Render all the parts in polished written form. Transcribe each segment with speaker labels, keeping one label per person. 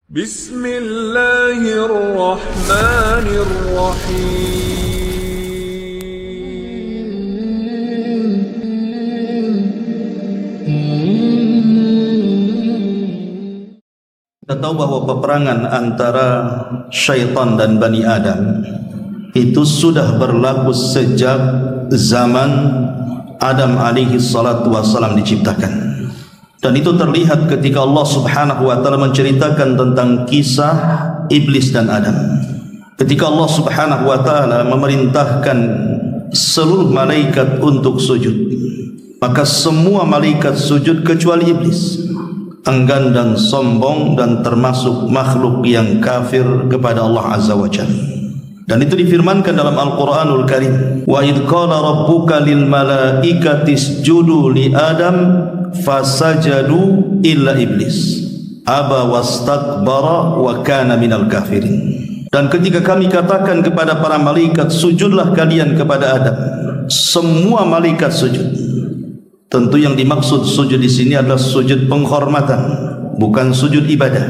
Speaker 1: بسم الله الرحمن الرحيم.
Speaker 2: Kita tahu bahwa peperangan antara syaitan dan Bani Adam itu sudah berlaku sejak zaman Adam alaihi salatu wassalam diciptakan. Dan itu terlihat ketika Allah subhanahu wa ta'ala menceritakan tentang kisah Iblis dan Adam. Ketika Allah subhanahu wa ta'ala memerintahkan seluruh malaikat untuk sujud, maka semua malaikat sujud kecuali Iblis, enggan dan sombong dan termasuk makhluk yang kafir kepada Allah azza wa jalla. Dan itu difirmankan dalam Al-Quranul Karim, wa idh qala rabbuka lil malaikati isjudu li Adam fasajadu illa iblis aba wastakbara wa kana minal kafirin. Dan ketika kami katakan kepada para malaikat, sujudlah kalian kepada Adam, semua malaikat sujud. Tentu yang dimaksud sujud di sini adalah sujud penghormatan, bukan sujud ibadah.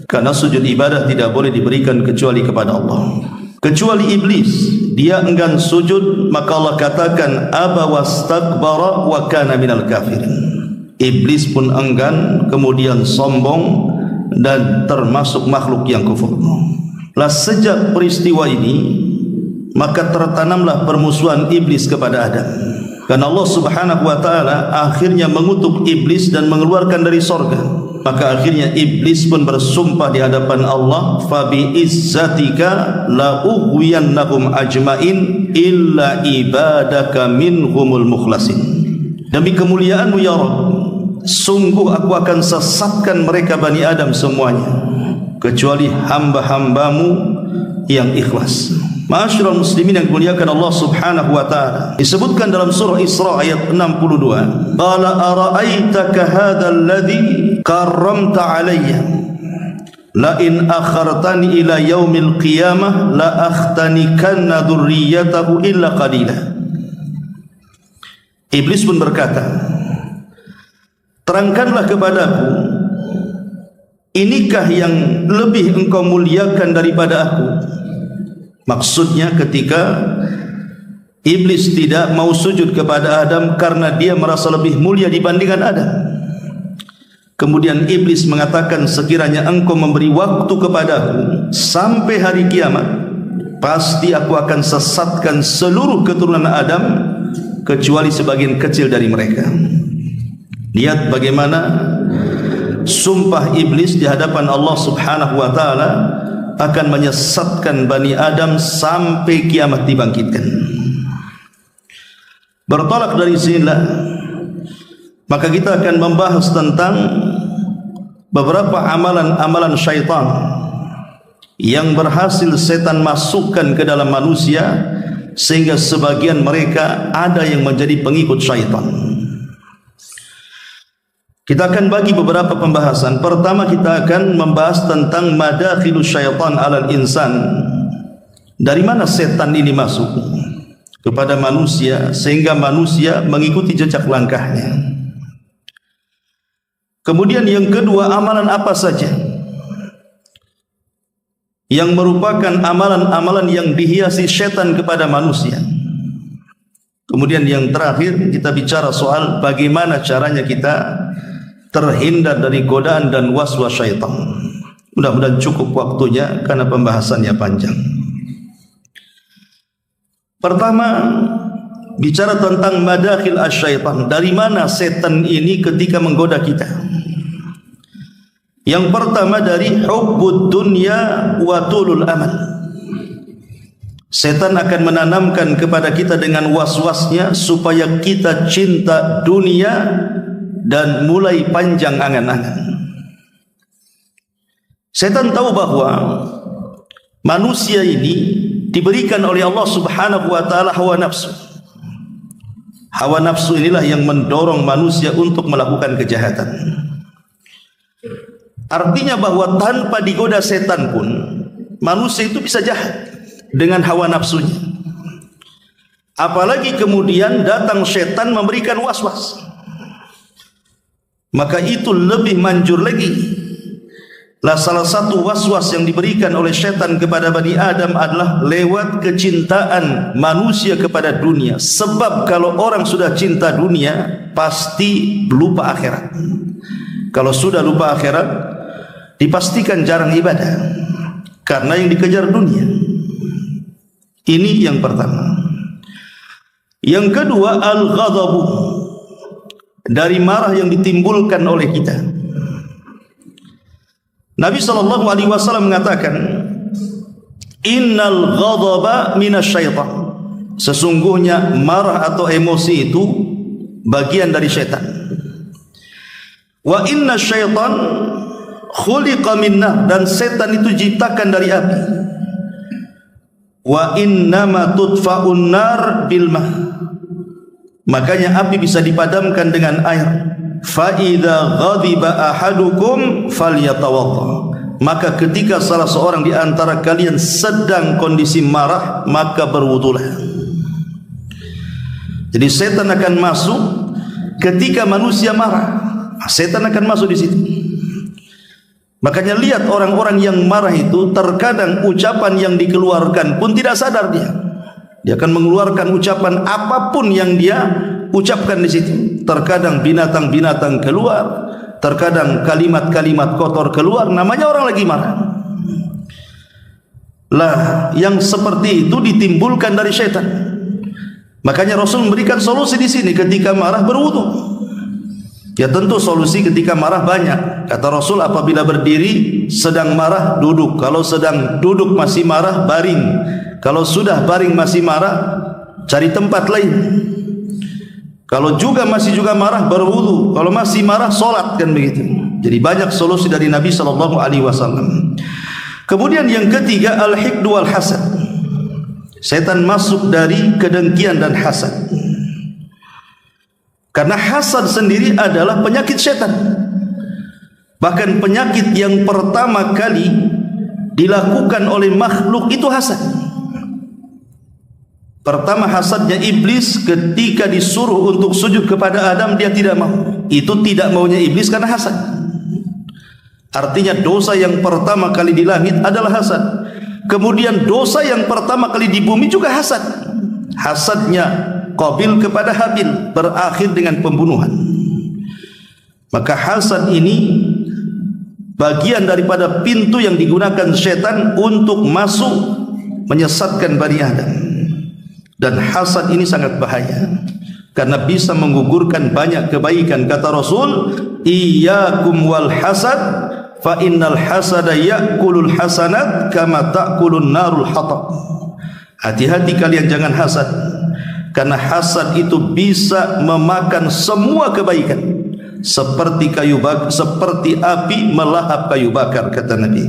Speaker 2: Karena sujud ibadah tidak boleh diberikan kecuali kepada Allah. Kecuali Iblis, dia enggan sujud, maka Allah katakan aba wastakbara wa kana minal kafirin. Iblis pun enggan, kemudian sombong dan termasuk makhluk yang kufur. Lah sejak peristiwa ini, maka tertanamlah permusuhan Iblis kepada Adam. Karena Allah subhanahu wa ta'ala akhirnya mengutuk Iblis dan mengeluarkan dari sorga. Maka akhirnya Iblis pun bersumpah di hadapan Allah, fabi izzatika la ughwiyannahum ajmain illa ibadaka minhumul mukhlasin. Demi kemuliaanmu ya Rabb, sungguh aku akan sesatkan mereka Bani Adam semuanya, kecuali hamba-hambamu yang ikhlas. Ma'asyiral muslimin yang dimuliakan Allah subhanahu wa ta'ala, disebutkan dalam surah Isra ayat 62, qala ara'aitaka hadzal ladzi karramta alayya la in akhartani ila yaumil qiyamah la akhtanikanna dzurriyyatahu illa qalila. Iblis pun berkata, terangkanlah kepadaku, inikah yang lebih engkau muliakan daripada aku? Maksudnya ketika Iblis tidak mau sujud kepada Adam karena dia merasa lebih mulia dibandingkan Adam. Kemudian Iblis mengatakan, sekiranya engkau memberi waktu kepadaku sampai hari kiamat, pasti aku akan sesatkan seluruh keturunan Adam kecuali sebagian kecil dari mereka. Lihat bagaimana sumpah Iblis di hadapan Allah subhanahu wa ta'ala akan menyesatkan Bani Adam sampai kiamat dibangkitkan. Bertolak dari sinilah, maka kita akan membahas tentang beberapa amalan-amalan syaitan yang berhasil setan masukkan ke dalam manusia, sehingga sebagian mereka ada yang menjadi pengikut syaitan. Kita akan bagi beberapa pembahasan. Pertama, kita akan membahas tentang madakhilus syaitan alal insan. Dari mana setan ini masuk kepada manusia sehingga manusia mengikuti jejak langkahnya. Kemudian yang kedua, amalan apa saja yang merupakan amalan-amalan yang dihiasi syaitan kepada manusia. Kemudian yang terakhir, kita bicara soal bagaimana caranya kita terhindar dari godaan dan waswas syaitan. Mudah-mudahan cukup waktunya karena pembahasannya panjang. Pertama, bicara tentang madakhil asyaitan. Dari mana setan ini ketika menggoda kita? Yang pertama, dari hubbud dunya wa tulul amal. Setan akan menanamkan kepada kita dengan was-wasnya supaya kita cinta dunia dan mulai panjang angan-angan. Setan tahu bahwa manusia ini diberikan oleh Allah subhanahu wa ta'ala hawa nafsu. Hawa nafsu inilah yang mendorong manusia untuk melakukan kejahatan. Artinya bahwa tanpa digoda setan pun manusia itu bisa jahat dengan hawa nafsunya. Apalagi kemudian datang setan memberikan was-was, maka itu lebih manjur lagi, salah satu waswas yang diberikan oleh syaitan kepada Bani Adam adalah lewat kecintaan manusia kepada dunia. Sebab kalau orang sudah cinta dunia, pasti lupa akhirat. Kalau sudah lupa akhirat, dipastikan jarang ibadah, karena yang dikejar dunia. Ini yang pertama. Yang kedua, al-ghadabu, dari marah yang ditimbulkan oleh kita. Nabi SAW mengatakan, innal ghadaba minasyaitan, sesungguhnya marah atau emosi itu bagian dari syaitan. Wa inna syaitan khuliqa min nar, dan setan itu diciptakan dari api. Wa innama tudfa'un nar bil ma, makanya api bisa dipadamkan dengan air. Fa idza ghadiba ahadukum falyatawadda, maka ketika salah seorang di antara kalian sedang kondisi marah, maka berwudulah. Jadi setan akan masuk ketika manusia marah. Setan akan masuk di situ. Makanya lihat orang-orang yang marah itu, terkadang ucapan yang dikeluarkan pun tidak sadar dia. Dia akan mengeluarkan ucapan apapun yang dia ucapkan di situ. Terkadang binatang-binatang keluar, terkadang kalimat-kalimat kotor keluar, namanya orang lagi marah. Lah, yang seperti itu ditimbulkan dari syaitan. Makanya Rasul memberikan solusi di sini, ketika marah berwudu. Ya tentu solusi ketika marah banyak. Kata Rasul, apabila berdiri sedang marah, duduk. Kalau sedang duduk masih marah, baring. Kalau sudah baring masih marah, cari tempat lain. Kalau masih marah, berwudu. Kalau masih marah, solat, kan begitu. Jadi banyak solusi dari Nabi SAW. Kemudian yang ketiga, al-hiqdu wal hasad. Setan masuk dari kedengkian dan hasad. Karena hasad sendiri adalah penyakit setan. Bahkan penyakit yang pertama kali dilakukan oleh makhluk itu hasad. Pertama hasadnya iblis ketika disuruh untuk sujud kepada Adam, dia tidak mau. Itu tidak maunya iblis karena hasad. Artinya dosa yang pertama kali di langit adalah hasad. Kemudian dosa yang pertama kali di bumi juga hasad. Hasadnya Qabil kepada Habil berakhir dengan pembunuhan. Maka hasad ini bagian daripada pintu yang digunakan syaitan untuk masuk menyesatkan Bani Adam. Dan hasad ini sangat bahaya, karena bisa menggugurkan banyak kebaikan. Kata Rasul, iyyakum wal hasad, fa innal hasada ya'kulul hasanat kama ta'kulun narul hatab. Hati-hati kalian jangan hasad, karena hasad itu bisa memakan semua kebaikan, seperti seperti api melahap kayu bakar, kata Nabi.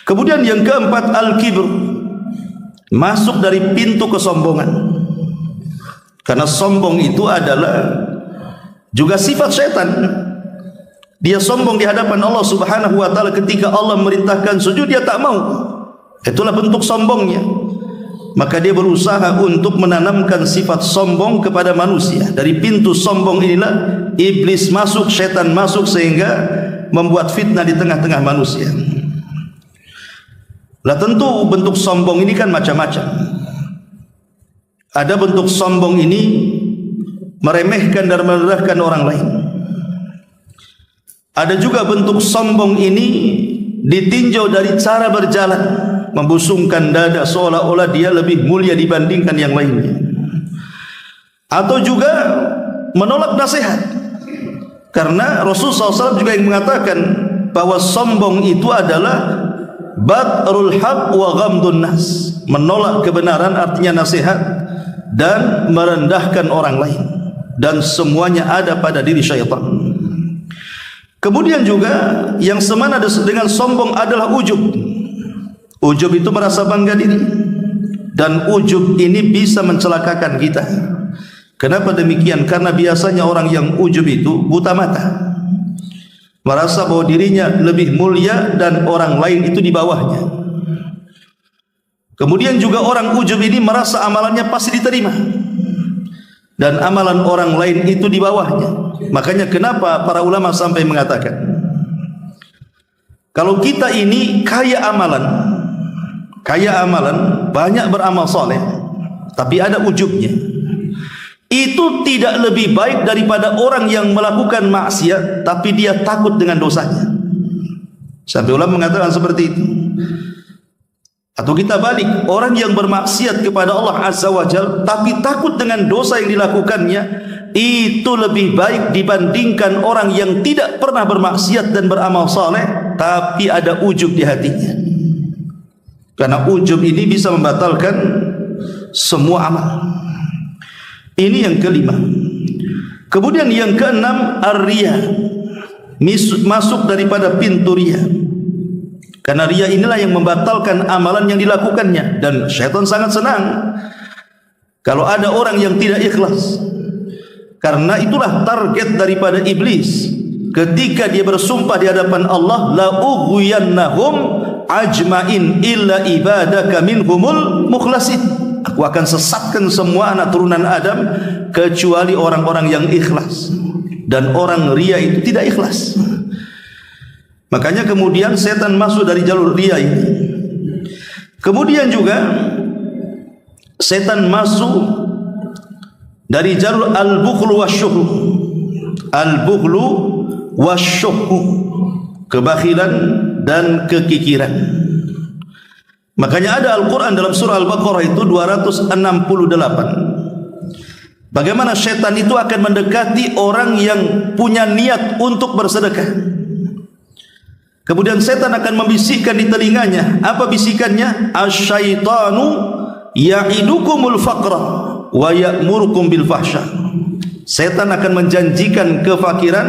Speaker 2: Kemudian yang keempat, al-kibr, masuk dari pintu kesombongan. Karena sombong itu adalah juga sifat syaitan. Dia sombong di hadapan Allah Subhanahu wa taala. Ketika Allah merintahkan sujud, dia tak mau. Itulah bentuk sombongnya. Maka dia berusaha untuk menanamkan sifat sombong kepada manusia. Dari pintu sombong inilah iblis masuk, syaitan masuk, sehingga membuat fitnah di tengah-tengah manusia. Lah tentu bentuk sombong ini kan macam-macam. Ada bentuk sombong ini meremehkan dan merendahkan orang lain. Ada juga bentuk sombong ini ditinjau dari cara berjalan, membusungkan dada seolah-olah dia lebih mulia dibandingkan yang lainnya. Atau juga menolak nasihat. Karena Rasulullah SAW juga yang mengatakan bahwa sombong itu adalah batrul haq wa ghamdun nas, menolak kebenaran artinya nasihat, dan merendahkan orang lain, dan semuanya ada pada diri syaitan. Kemudian juga yang semana dengan sombong adalah ujub. Ujub itu merasa bangga diri, dan ujub ini bisa mencelakakan kita. Kenapa demikian? Karena biasanya orang yang ujub itu buta mata, merasa bahwa dirinya lebih mulia dan orang lain itu di bawahnya. Kemudian juga orang ujub ini merasa amalannya pasti diterima, dan amalan orang lain itu di bawahnya. Makanya kenapa para ulama sampai mengatakan Kalau kita ini kaya amalan, banyak beramal soleh, tapi ada ujubnya, itu tidak lebih baik daripada orang yang melakukan maksiat tapi dia takut dengan dosanya. Sampai ulama mengatakan seperti itu. Atau kita balik, orang yang bermaksiat kepada Allah Azza wa Jalla tapi takut dengan dosa yang dilakukannya, itu lebih baik dibandingkan orang yang tidak pernah bermaksiat dan beramal saleh tapi ada ujub di hatinya. Karena ujub ini bisa membatalkan semua amal. Ini yang kelima. Kemudian yang keenam, ar-riya, masuk daripada pintu riya. Karena riya inilah yang membatalkan amalan yang dilakukannya, dan syaitan sangat senang kalau ada orang yang tidak ikhlas. Karena itulah target daripada iblis ketika dia bersumpah di hadapan Allah, la ughwiyannahum ajmain illa ibadaka minhumul mukhlasin. Aku akan sesatkan semua anak turunan Adam kecuali orang-orang yang ikhlas. Dan orang riya itu tidak ikhlas. Makanya kemudian setan masuk dari jalur riya ini. Kemudian juga setan masuk dari jalur al-bukhlu wasyuhru. Al-bukhlu wasyuhru, kebakhilan dan kekikiran. Makanya ada Al-Quran dalam surah Al-Baqarah itu 268. Bagaimana syaitan itu akan mendekati orang yang punya niat untuk bersedekah. Kemudian setan akan membisikkan di telinganya. Apa bisikannya? Asyaitanu ya'idukumul faqra wa ya'murukum bil fahsya. Setan akan menjanjikan kefakiran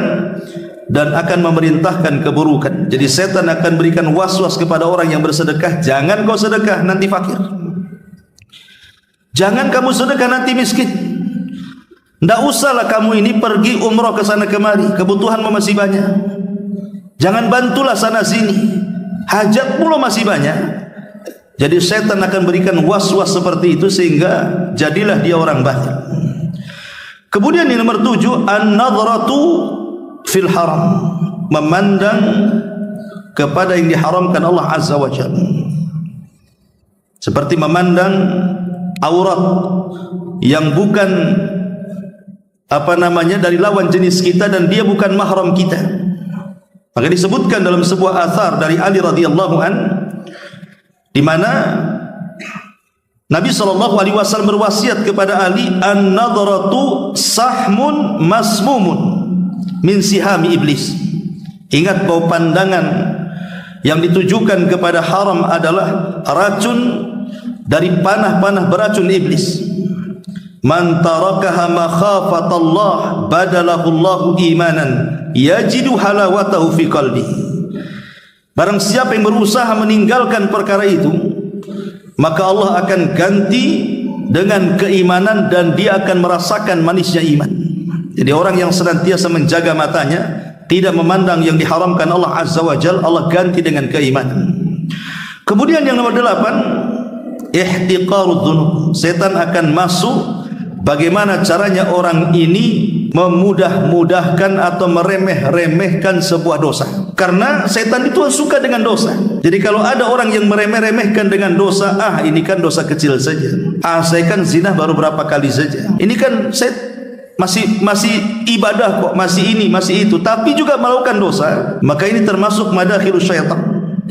Speaker 2: dan akan memerintahkan keburukan. Jadi setan akan berikan was-was kepada orang yang bersedekah, jangan kau sedekah nanti fakir. Jangan kamu sedekah nanti miskin. Tidak usahlah kamu ini pergi umrah ke sana kemari, kebutuhanmu masih banyak. Jangan bantulah sana sini, hajat pula masih banyak. Jadi setan akan berikan was-was seperti itu sehingga jadilah dia orang bakhil. Kemudian yang nomor 7, an-nadhratu fil haram, memandang kepada yang diharamkan Allah Azza wa Jalla. Seperti memandang aurat yang bukan dari lawan jenis kita dan dia bukan mahram kita. Maka disebutkan dalam sebuah athar dari Ali radhiyallahu an, di mana Nabi SAW berwasiat kepada Ali, an-nadratu sahmun masmumun min sihami iblis. Ingat bahwa pandangan yang ditujukan kepada haram adalah racun dari panah-panah beracun iblis. Man tarakaha makhafatallah badalahu Allahu imanan yajidu halawatahu fi qalbi. Barang siapa yang berusaha meninggalkan perkara itu, maka Allah akan ganti dengan keimanan dan dia akan merasakan manisnya iman. Jadi orang yang senantiasa menjaga matanya, tidak memandang yang diharamkan Allah Azza wa Jalla, Allah ganti dengan keimanan. Kemudian yang nomor 8, ihtiqarudz dzunub. Setan akan masuk bagaimana caranya orang ini memudah-mudahkan atau meremeh-remehkan sebuah dosa. Karena setan itu suka dengan dosa. Jadi kalau ada orang yang meremeh-remehkan dengan dosa, ini kan dosa kecil saja. Saya kan zina baru berapa kali saja. Ini kan saya masih ibadah kok, masih ini, masih itu, tapi juga melakukan dosa. Maka ini termasuk madakhilus syaitan.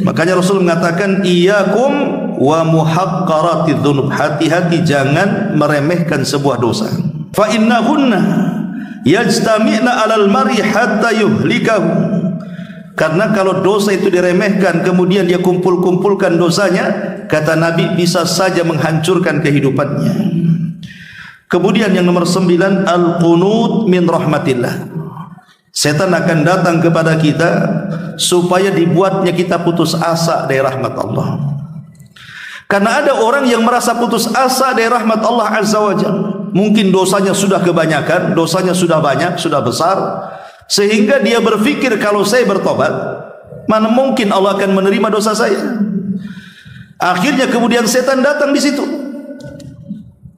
Speaker 2: Makanya Rasul mengatakan, iyyakum wa muhaqqaratidz dzunub. Hati-hati jangan meremehkan sebuah dosa. Fa innahunna yajtami'na 'alal mar'i hatta yuhlikahu. Karena kalau dosa itu diremehkan kemudian dia kumpul-kumpulkan dosanya, kata Nabi, bisa saja menghancurkan kehidupannya. Kemudian yang nomor 9, al-qunut min rahmatillah. Setan akan datang kepada kita supaya dibuatnya kita putus asa dari rahmat Allah. Karena ada orang yang merasa putus asa dari rahmat Allah Azza wa Jalla. Mungkin dosanya sudah kebanyakan, dosanya sudah banyak, sudah besar, sehingga dia berpikir kalau saya bertobat, mana mungkin Allah akan menerima dosa saya. Akhirnya kemudian setan datang di situ.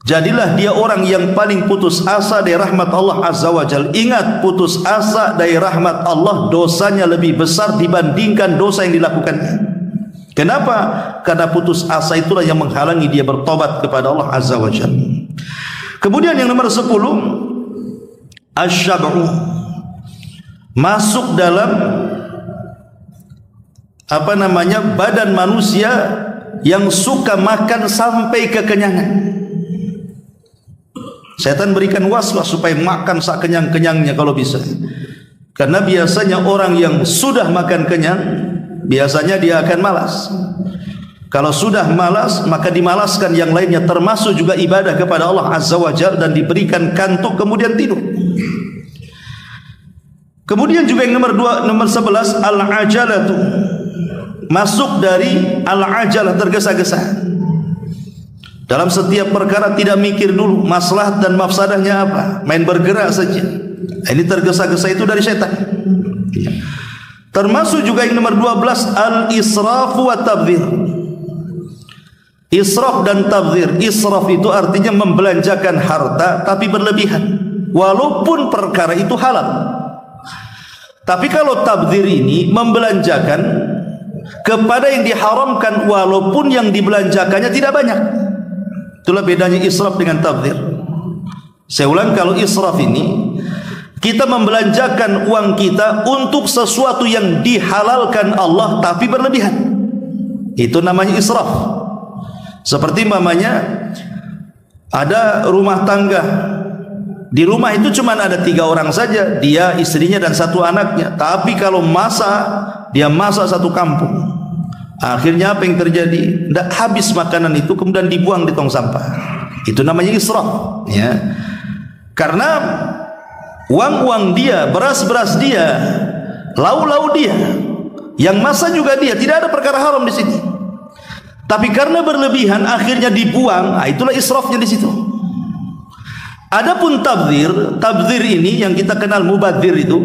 Speaker 2: Jadilah dia orang yang paling putus asa dari rahmat Allah Azza wa Jalla. Ingat, putus asa dari rahmat Allah dosanya lebih besar dibandingkan dosa yang dilakukannya. Kenapa? Karena putus asa itulah yang menghalangi dia bertobat kepada Allah Azza wa Jalla. Kemudian yang nomor 10, asy-syab'u, masuk dalam badan manusia yang suka makan sampai kekenyangan. Setan berikan waswas supaya makan sak kenyang-kenyangnya kalau bisa. Karena biasanya orang yang sudah makan kenyang, biasanya dia akan malas. Kalau sudah malas, maka dimalaskan yang lainnya, termasuk juga ibadah kepada Allah Azza wa Jalla, dan diberikan kantuk kemudian tidur. Kemudian juga yang nomor 11, al-ajalatu, masuk dari al-ajalah, tergesa-gesa. Dalam setiap perkara tidak mikir dulu maslahat dan mafsadahnya apa, main bergerak saja. Ini tergesa-gesa itu dari setan. Termasuk juga yang nomor 12, al-israf wa tabdzir. Israf dan tabdzir. Israf itu artinya membelanjakan harta tapi berlebihan, walaupun perkara itu halal. Tapi kalau tabdzir ini membelanjakan kepada yang diharamkan walaupun yang dibelanjakannya tidak banyak. Itulah bedanya israf dengan tabdzir. Saya ulang, kalau israf ini kita membelanjakan uang kita untuk sesuatu yang dihalalkan Allah tapi berlebihan, itu namanya israf. Seperti mamanya ada rumah tangga, di rumah itu cuma ada 3 orang saja, dia, istrinya dan 1 anaknya. Tapi kalau dia masak 1 kampung. Akhirnya apa yang terjadi? Tidak habis makanan itu, kemudian dibuang di tong sampah. Itu namanya israf, ya. Karena uang-uang dia, beras-beras dia, lau-lau dia, yang masak juga dia, tidak ada perkara haram di sini. Tapi karena berlebihan akhirnya dibuang, itulah israfnya di situ. Adapun tabdzir ini yang kita kenal mubadzir, itu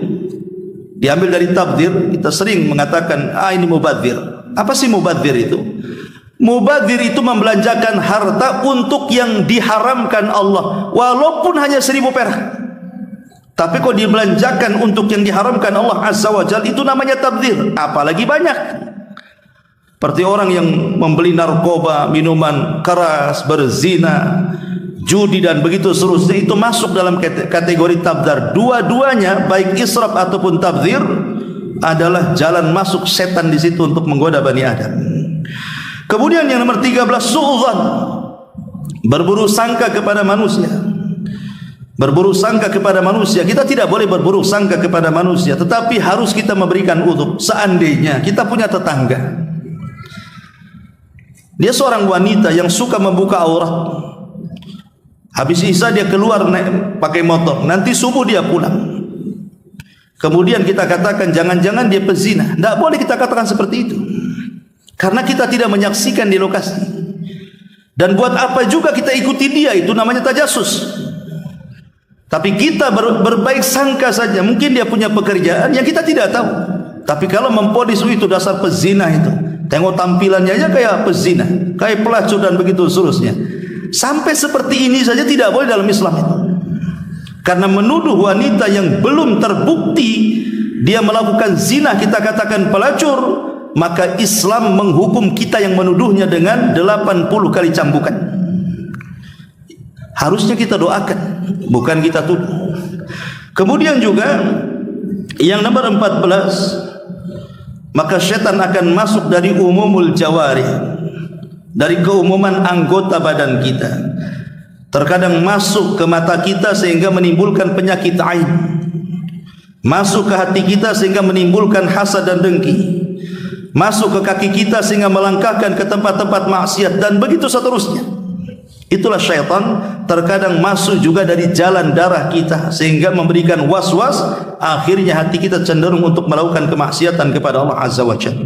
Speaker 2: diambil dari tabdzir. Kita sering mengatakan ini mubadzir. Apa sih mubadzir itu? Mubadzir itu membelanjakan harta untuk yang diharamkan Allah, walaupun hanya 1000 perak. Tapi kalau dibelanjakan untuk yang diharamkan Allah Azza wa Jalla, itu namanya tabdzir. Apalagi banyak. Seperti orang yang membeli narkoba, minuman keras, berzina, judi dan begitu seterusnya, itu masuk dalam kategori tabdzir. Dua-duanya, baik israf ataupun tabdzir, adalah jalan masuk setan di situ untuk menggoda Bani Adam. Kemudian yang nomor 13, su'udzan, berburu sangka kepada manusia. Berburu sangka kepada manusia. Kita tidak boleh berburu sangka kepada manusia, tetapi harus kita memberikan udzur. Seandainya kita punya tetangga, dia seorang wanita yang suka membuka aurat, habis isya dia keluar pakai motor, nanti subuh dia pulang. Kemudian kita katakan jangan-jangan dia pezina. Tidak boleh kita katakan seperti itu, karena kita tidak menyaksikan di lokasi. Dan buat apa juga kita ikuti dia, itu namanya tajassus. Tapi kita berbaik sangka saja. Mungkin dia punya pekerjaan yang kita tidak tahu, tapi kalau memponis itu dasar pezina, itu tengok tampilannya aja kayak pezina, kayak pelacur dan begitu seterusnya. Sampai seperti ini saja tidak boleh dalam Islam itu. Karena menuduh wanita yang belum terbukti dia melakukan zina, kita katakan pelacur, maka Islam menghukum kita yang menuduhnya dengan 80 kali cambukan. Harusnya kita doakan, bukan kita tuduh. Kemudian juga yang nomor 14, maka syaitan akan masuk dari umumul jawari, dari keumuman anggota badan kita. Terkadang masuk ke mata kita sehingga menimbulkan penyakit ain, masuk ke hati kita sehingga menimbulkan hasad dan dengki, masuk ke kaki kita sehingga melangkahkan ke tempat-tempat maksiat dan begitu seterusnya. Itulah syaitan. Terkadang masuk juga dari jalan darah kita sehingga memberikan was-was, akhirnya hati kita cenderung untuk melakukan kemaksiatan kepada Allah Azza wa Jalla.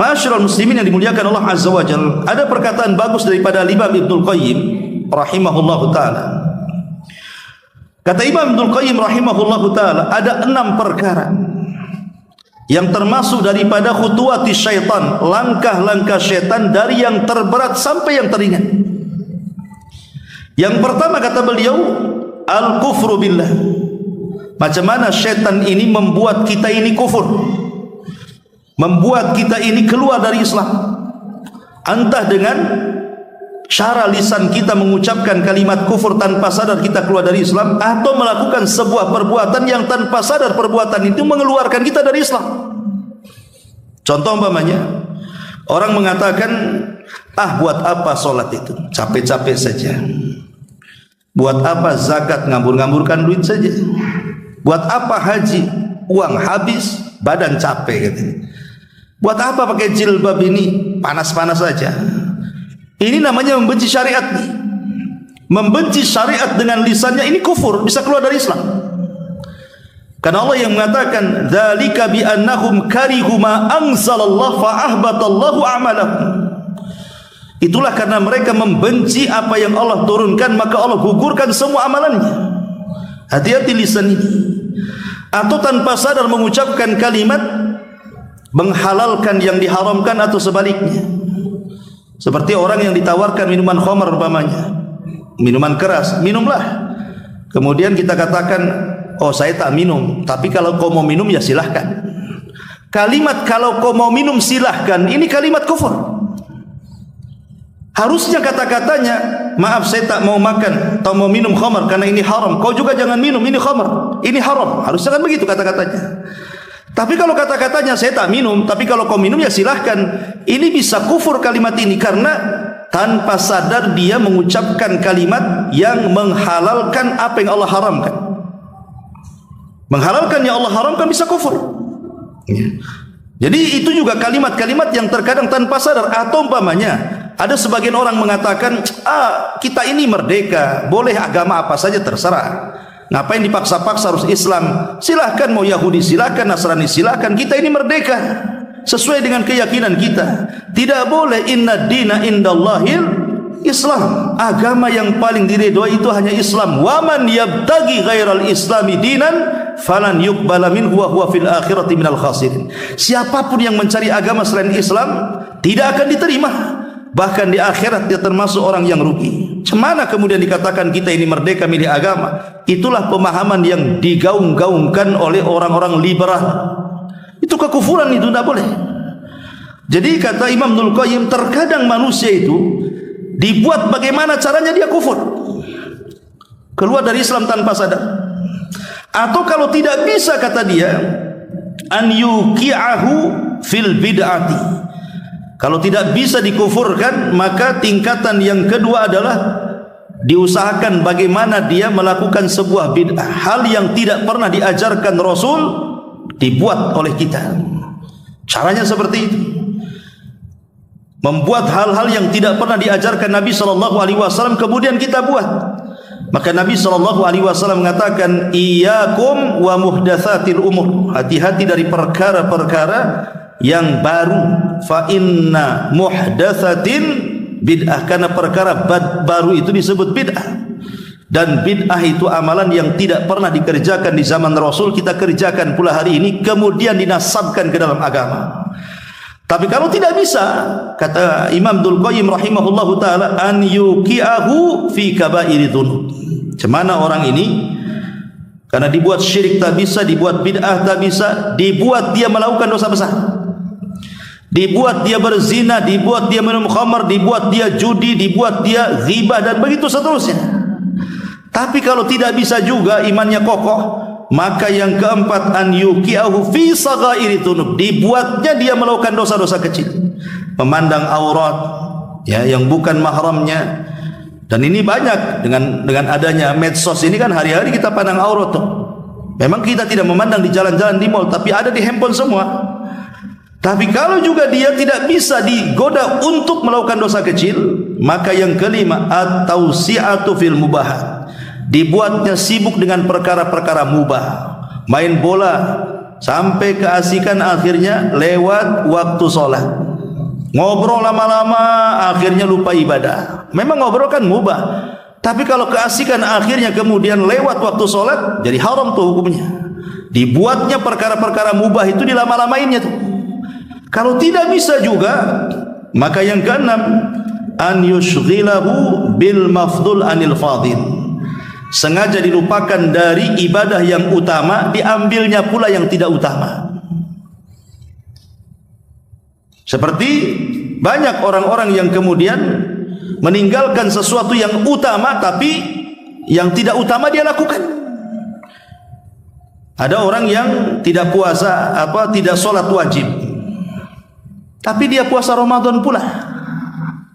Speaker 2: Ma'asyiral muslimin yang dimuliakan Allah Azza wa Jalla, ada perkataan bagus daripada Imam Ibnul Qayyim rahimahullahu ta'ala. Kata Imam Ibnul Qayyim rahimahullahu ta'ala, ada 6 perkara yang termasuk daripada khutuwati syaitan, langkah-langkah syaitan, dari yang terberat sampai yang teringan. Yang pertama kata beliau, al-kufru billah. Macam mana syaitan ini membuat kita ini kufur, membuat kita ini keluar dari Islam. Entah dengan cara lisan kita mengucapkan kalimat kufur tanpa sadar kita keluar dari Islam, atau melakukan sebuah perbuatan yang tanpa sadar perbuatan itu mengeluarkan kita dari Islam. Contoh umpamanya, orang mengatakan, buat apa solat itu, capek-capek saja. Buat apa zakat, ngambur-ngamburkan duit saja. Buat apa haji, uang habis, badan capek gitu. Buat apa pakai jilbab ini, panas-panas saja. Ini namanya membenci syariat. Membenci syariat dengan lisannya ini kufur, bisa keluar dari Islam. Karena Allah yang mengatakan, dzalika bi annahum karihu ma anzalallah fa ahbatallahu a'malahum. Itulah karena mereka membenci apa yang Allah turunkan, maka Allah gugurkan semua amalannya. Hati-hati lisan ini. Atau tanpa sadar mengucapkan kalimat menghalalkan yang diharamkan atau sebaliknya. Seperti orang yang ditawarkan minuman khamar umpamanya, minuman keras, minumlah. Kemudian kita katakan, oh saya tak minum, tapi kalau kau mau minum ya silahkan. Kalimat kalau kau mau minum silahkan, ini kalimat kufur. Harusnya kata-katanya, maaf saya tak mau makan atau mau minum khamar karena ini haram. Kau juga jangan minum, ini khamar, ini haram. Harusnya kan begitu kata-katanya. Tapi kalau kata-katanya saya tak minum, tapi kalau kau minum ya silahkan. Ini bisa kufur kalimat ini karena tanpa sadar dia mengucapkan kalimat yang menghalalkan apa yang Allah haramkan. Menghalalkan yang Allah haramkan bisa kufur. Jadi itu juga kalimat-kalimat yang terkadang tanpa sadar. Atau umpamanya ada sebagian orang mengatakan, kita ini merdeka, boleh agama apa saja terserah. Ngapain dipaksa-paksa harus Islam? Silahkan mau Yahudi, silahkan Nasrani, silahkan. Kita ini merdeka sesuai dengan keyakinan kita. Tidak boleh, inna dina indallahil Islam. Agama yang paling diridhoi itu hanya Islam. Wa man yabtaghi ghairal islami dinan falan yuqbala minhu wa huwa fil akhirati minal khasirin. Siapapun yang mencari agama selain Islam tidak akan diterima. Bahkan di akhirat dia termasuk orang yang rugi. Cemana kemudian dikatakan kita ini merdeka milih agama? Itulah pemahaman yang digaung-gaungkan oleh orang-orang liberal. Itu kekufuran, itu tidak boleh. Jadi kata Imam Ibnul Qayyim, terkadang manusia itu dibuat bagaimana caranya dia kufur, keluar dari Islam tanpa sadar. Atau kalau tidak bisa, kata dia, an yuqi'ahu fil bid'ati. Kalau tidak bisa dikufurkan, maka tingkatan yang kedua adalah diusahakan bagaimana dia melakukan sebuah bid'ah, hal yang tidak pernah diajarkan Rasul, dibuat oleh kita. Caranya seperti itu. Membuat hal-hal yang tidak pernah diajarkan Nabi SAW, kemudian kita buat. Maka Nabi SAW mengatakan, iyyakum wa muhdatsatil umur. Hati-hati dari perkara-perkara yang baru. Fa inna muhdatsatin bid'ah. Karena perkara baru itu disebut bid'ah. Dan bid'ah itu amalan yang tidak pernah dikerjakan di zaman Rasul, kita kerjakan pula hari ini, kemudian dinasabkan ke dalam agama. Tapi kalau tidak bisa, kata Imam Ibnul Qayyim rahimahullahu taala, an yuqi'ahu fi kaba'iri dzunub. Cemana orang ini karena dibuat syirik tak bisa, dibuat bid'ah tak bisa, dibuat dia melakukan dosa besar. Dibuat dia berzina, dibuat dia minum khamar, dibuat dia judi, dibuat dia ghibah dan begitu seterusnya. Tapi kalau tidak bisa juga imannya kokoh, maka yang keempat, an yuqi'ahu fi saghairi dzunub. Dibuatnya dia melakukan dosa-dosa kecil. Memandang aurat ya yang bukan mahramnya. Dan ini banyak dengan adanya medsos ini kan, hari-hari kita pandang aurat tuh. Memang kita tidak memandang di jalan-jalan di mall, tapi ada di handphone semua. Tapi kalau juga dia tidak bisa digoda untuk melakukan dosa kecil, maka yang kelima, at-tausi'atu fil mubahat. Dibuatnya sibuk dengan perkara-perkara mubah, main bola sampai keasikan, akhirnya lewat waktu sholat, ngobrol lama-lama, akhirnya lupa ibadah. Memang ngobrol kan mubah, tapi kalau keasikan akhirnya kemudian lewat waktu sholat, jadi haram tuh hukumnya. Dibuatnya perkara-perkara mubah itu dilama-lamainnya tuh. Kalau tidak bisa juga, maka yang keenam, an yushghilahu bil mafdul anil fadil. Sengaja dilupakan dari ibadah yang utama, diambilnya pula yang tidak utama. Seperti banyak orang-orang yang kemudian meninggalkan sesuatu yang utama, tapi yang tidak utama dia lakukan. Ada orang yang tidak puasa, tidak sholat wajib, tapi dia puasa Ramadan pula.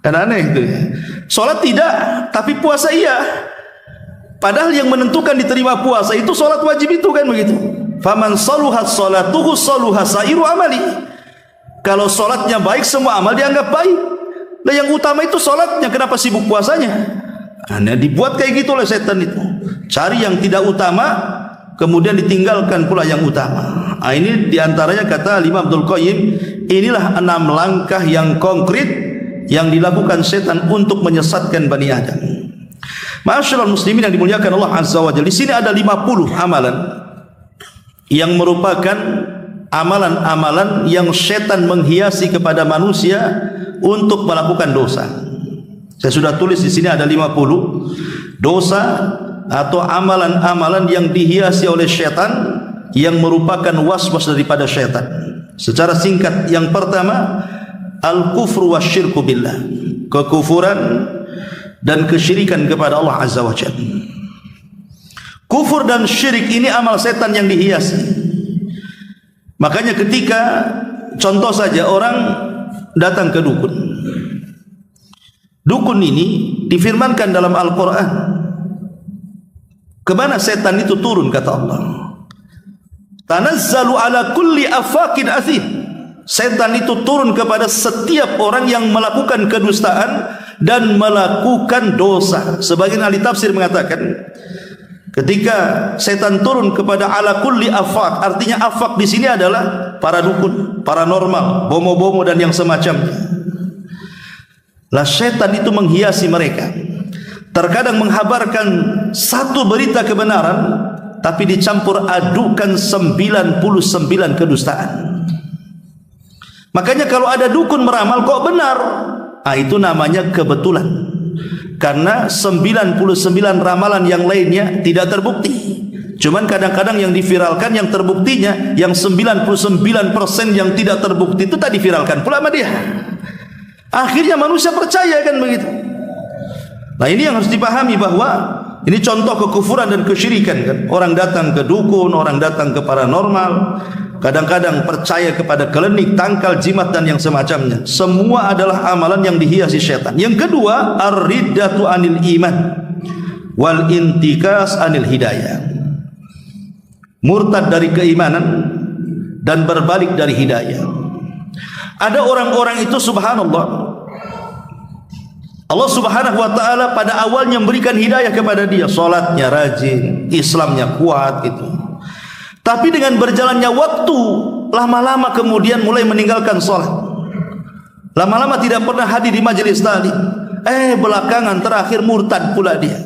Speaker 2: Kan aneh itu. Sholat tidak, tapi puasa iya. Padahal yang menentukan diterima puasa itu sholat wajib itu, kan begitu. Faman saluhat sholatuhu saluha sairu amali. Kalau sholatnya baik, semua amal dianggap baik. Nah, yang utama itu sholatnya, kenapa sibuk puasanya? Nah, dibuat kayak gitu oleh setan itu. Cari yang tidak utama, kemudian ditinggalkan pula yang utama. Nah, ini diantaranya kata Imam Abdul Qayyim, inilah 6 langkah yang konkret yang dilakukan setan untuk menyesatkan Bani Adam. Ma'asyiral muslimin yang dimuliakan Allah Azza wa Jalla, di sini ada 50 amalan yang merupakan amalan-amalan yang setan menghiasi kepada manusia untuk melakukan dosa. Saya sudah tulis di sini ada 50 dosa atau amalan-amalan yang dihiasi oleh setan yang merupakan waswas daripada setan. Secara singkat, yang pertama al-kufru wasyirku billah, kekufuran dan kesyirikan kepada Allah Azza wa Jalla. Kufur dan syirik ini amal setan yang dihiasi. Makanya ketika contoh saja orang datang ke dukun, dukun ini difirmankan dalam Al-Quran, kemana setan itu turun, kata Allah, tanazzalu ala kulli afakin athim. Setan itu turun kepada setiap orang yang melakukan kedustaan dan melakukan dosa. Sebagian ahli tafsir mengatakan, ketika setan turun kepada ala kulli afak, artinya afak di sini adalah para dukun, paranormal, bomo-bomo dan yang semacamnya. Lah setan itu menghiasi mereka. Terkadang menghabarkan satu berita kebenaran, tapi dicampur adukan 99 kedustaan. Makanya kalau ada dukun meramal kok benar, itu namanya kebetulan. Karena 99 ramalan yang lainnya tidak terbukti. Cuman kadang-kadang yang diviralkan, yang terbuktinya, yang 99% yang tidak terbukti itu tadi viralkan pula sama dia. Akhirnya manusia percaya, kan begitu. Nah, ini yang harus dipahami, bahwa ini contoh kekufuran dan kesyirikan, kan. Orang datang ke dukun, orang datang ke paranormal, kadang-kadang percaya kepada klinik, tangkal, jimat dan yang semacamnya. Semua adalah amalan yang dihiasi syaitan. Yang kedua, ar-riddatu anil iman wal intikas anil hidayah. Murtad dari keimanan dan berbalik dari hidayah. Ada orang-orang itu subhanallah, Allah subhanahu wa ta'ala pada awalnya memberikan hidayah kepada dia, salatnya rajin, Islamnya kuat gitu. Tapi dengan berjalannya waktu, lama-lama kemudian mulai meninggalkan salat. Lama-lama tidak pernah hadir di majelis taklim. Belakangan terakhir murtad pula dia.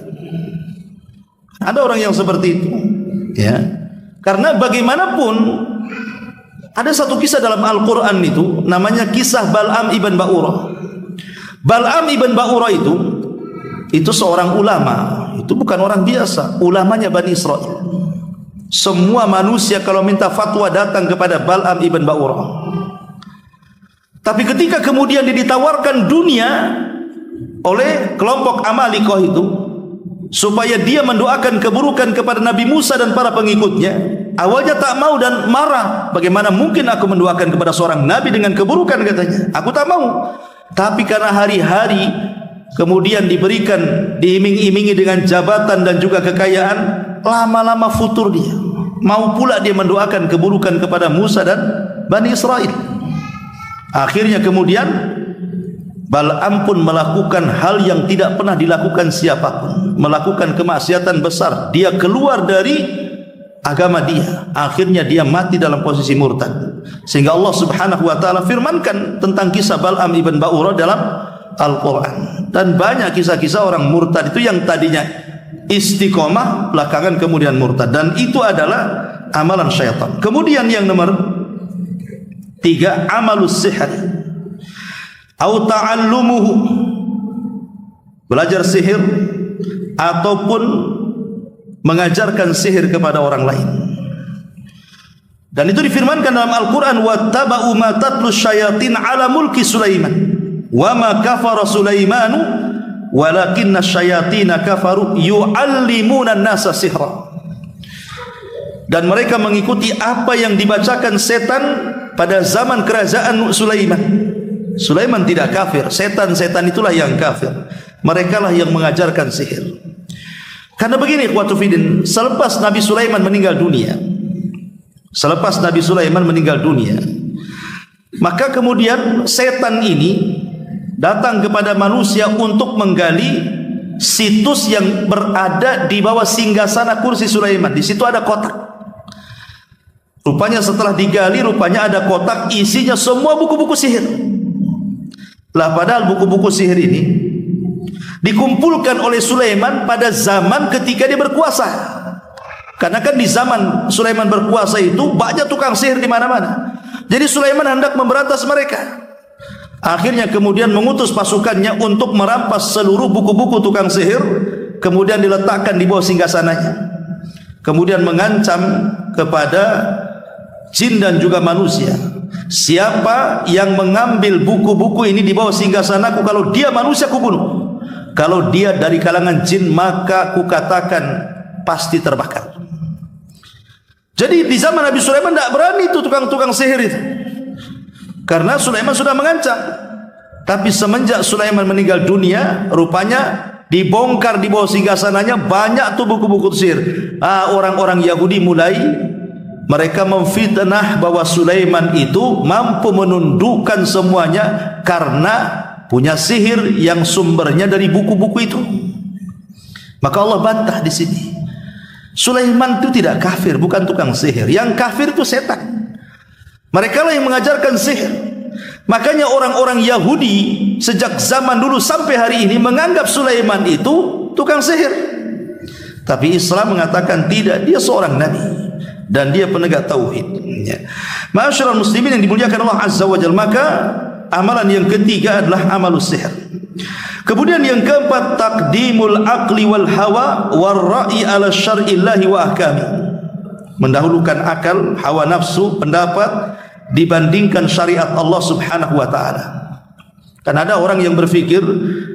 Speaker 2: Ada orang yang seperti itu, ya. Karena bagaimanapun ada satu kisah dalam Al-Qur'an itu namanya kisah Bal'am ibn Ba'urah. Bal'am ibn Ba'urah itu seorang ulama. Itu bukan orang biasa, ulamanya Bani Israel. Semua manusia kalau minta fatwa datang kepada Bal'am ibn Ba'urah. Tapi ketika kemudian dia ditawarkan dunia oleh kelompok Amalikoh itu, supaya dia mendoakan keburukan kepada Nabi Musa dan para pengikutnya, awalnya tak mau dan marah. Bagaimana mungkin aku mendoakan kepada seorang Nabi dengan keburukan, katanya. Aku tak mau. Tapi karena hari-hari kemudian diberikan, diiming-imingi dengan jabatan dan juga kekayaan, lama-lama futur dia. Mau pula dia mendoakan keburukan kepada Musa dan Bani Israel. Akhirnya kemudian Bal'am pun melakukan hal yang tidak pernah dilakukan siapapun, melakukan kemaksiatan besar. Dia keluar dari agama dia. Akhirnya dia mati dalam posisi murtad. Sehingga Allah subhanahu wa ta'ala firmankan tentang kisah Bal'am ibn Ba'urah dalam Al-Quran. Dan banyak kisah-kisah orang murtad itu yang tadinya istiqomah, belakangan kemudian murtad. Dan itu adalah amalan syaitan. Kemudian yang nomor 3, amalus sihr au ta'allumuhu belajar sihir ataupun mengajarkan sihir kepada orang lain. Dan itu difirmankan dalam Al-Quran, wattaba'u ma tatlu syayatin ala mulki Sulaiman wa ma kafara Sulaimanu walakinna syayatina kafaru yu'allimuna an-nasa sihra. Dan mereka mengikuti apa yang dibacakan setan pada zaman kerajaan Sulaiman. Sulaiman tidak kafir, setan-setan itulah yang kafir. Mereka lah yang mengajarkan sihir. Karena begini, ikhwatu fiddin, selepas Nabi Sulaiman meninggal dunia, maka kemudian setan ini datang kepada manusia untuk menggali situs yang berada di bawah singgasana kursi Sulaiman. Di situ ada kotak. Rupanya setelah digali, rupanya ada kotak isinya semua buku-buku sihir. Lah padahal buku-buku sihir ini dikumpulkan oleh Sulaiman pada zaman ketika dia berkuasa. Karena kan di zaman Sulaiman berkuasa itu banyak tukang sihir di mana-mana. Jadi Sulaiman hendak memberantas mereka. Akhirnya kemudian mengutus pasukannya untuk merampas seluruh buku-buku tukang sihir, kemudian diletakkan di bawah singgasananya. Kemudian mengancam kepada jin dan juga manusia, siapa yang mengambil buku-buku ini di bawah singgasanaku, kalau dia manusia ku bunuh. Kalau dia dari kalangan jin, maka ku katakan pasti terbakar. Jadi di zaman Nabi Sulaiman tidak berani itu tukang-tukang sihir itu, karena Sulaiman sudah mengancam. Tapi semenjak Sulaiman meninggal dunia, rupanya dibongkar di bawah singgasananya banyak tuh buku-buku sihir. Orang-orang Yahudi mulai mereka memfitnah bahwa Sulaiman itu mampu menundukkan semuanya karena punya sihir yang sumbernya dari buku-buku itu. Maka Allah bantah di sini. Sulaiman itu tidak kafir, bukan tukang sihir. Yang kafir itu setan. Mereka lah yang mengajarkan sihir. Makanya orang-orang Yahudi sejak zaman dulu sampai hari ini menganggap Sulaiman itu tukang sihir. Tapi Islam mengatakan tidak, dia seorang nabi dan dia penegak tauhid. Ma'asyiral muslimin yang dimuliakan Allah Azza wa Jalla, maka amalan yang ketiga adalah amalus sihir. Kemudian yang keempat, taqdimul aqli wal hawa war ra'i ala syar'illahi wa ahkami. Mendahulukan akal, hawa nafsu, pendapat dibandingkan syariat Allah Subhanahu wa taala. Dan ada orang yang berpikir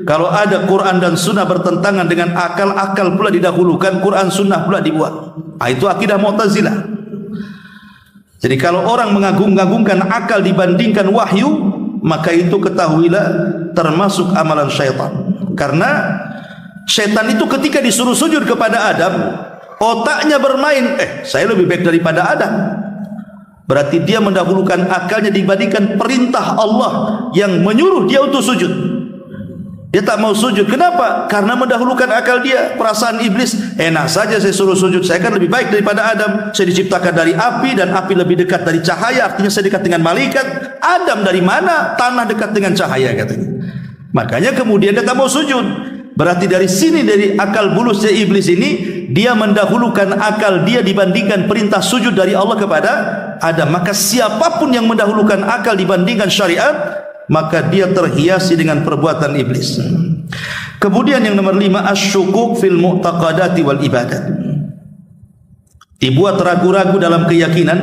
Speaker 2: kalau ada Quran dan sunnah bertentangan dengan akal, akal pula didahulukan, Quran sunnah pula dibuat. Itu akidah Mu'tazilah. Jadi kalau orang mengagung-agungkan akal dibandingkan wahyu, maka itu ketahuilah termasuk amalan syaitan. Karena syaitan itu ketika disuruh sujud kepada Adam, otaknya bermain, saya lebih baik daripada Adam. Berarti dia mendahulukan akalnya dibandingkan perintah Allah yang menyuruh dia untuk sujud. Dia tak mau sujud. Kenapa? Karena mendahulukan akal dia. Perasaan iblis, enak saja saya suruh sujud, saya kan lebih baik daripada Adam. Saya diciptakan dari api dan api lebih dekat dari cahaya, artinya saya dekat dengan malaikat. Adam dari mana? Tanah dekat dengan cahaya katanya. Makanya kemudian dia tak mau sujud. Berarti dari sini, dari akal bulusnya iblis ini, dia mendahulukan akal dia dibandingkan perintah sujud dari Allah kepada Adam. Maka siapapun yang mendahulukan akal dibandingkan syariat, maka dia terhiasi dengan perbuatan iblis. Kemudian yang nomor 5, asyukuk fil mu'taqadati wal ibadat. Dibuat ragu-ragu dalam keyakinan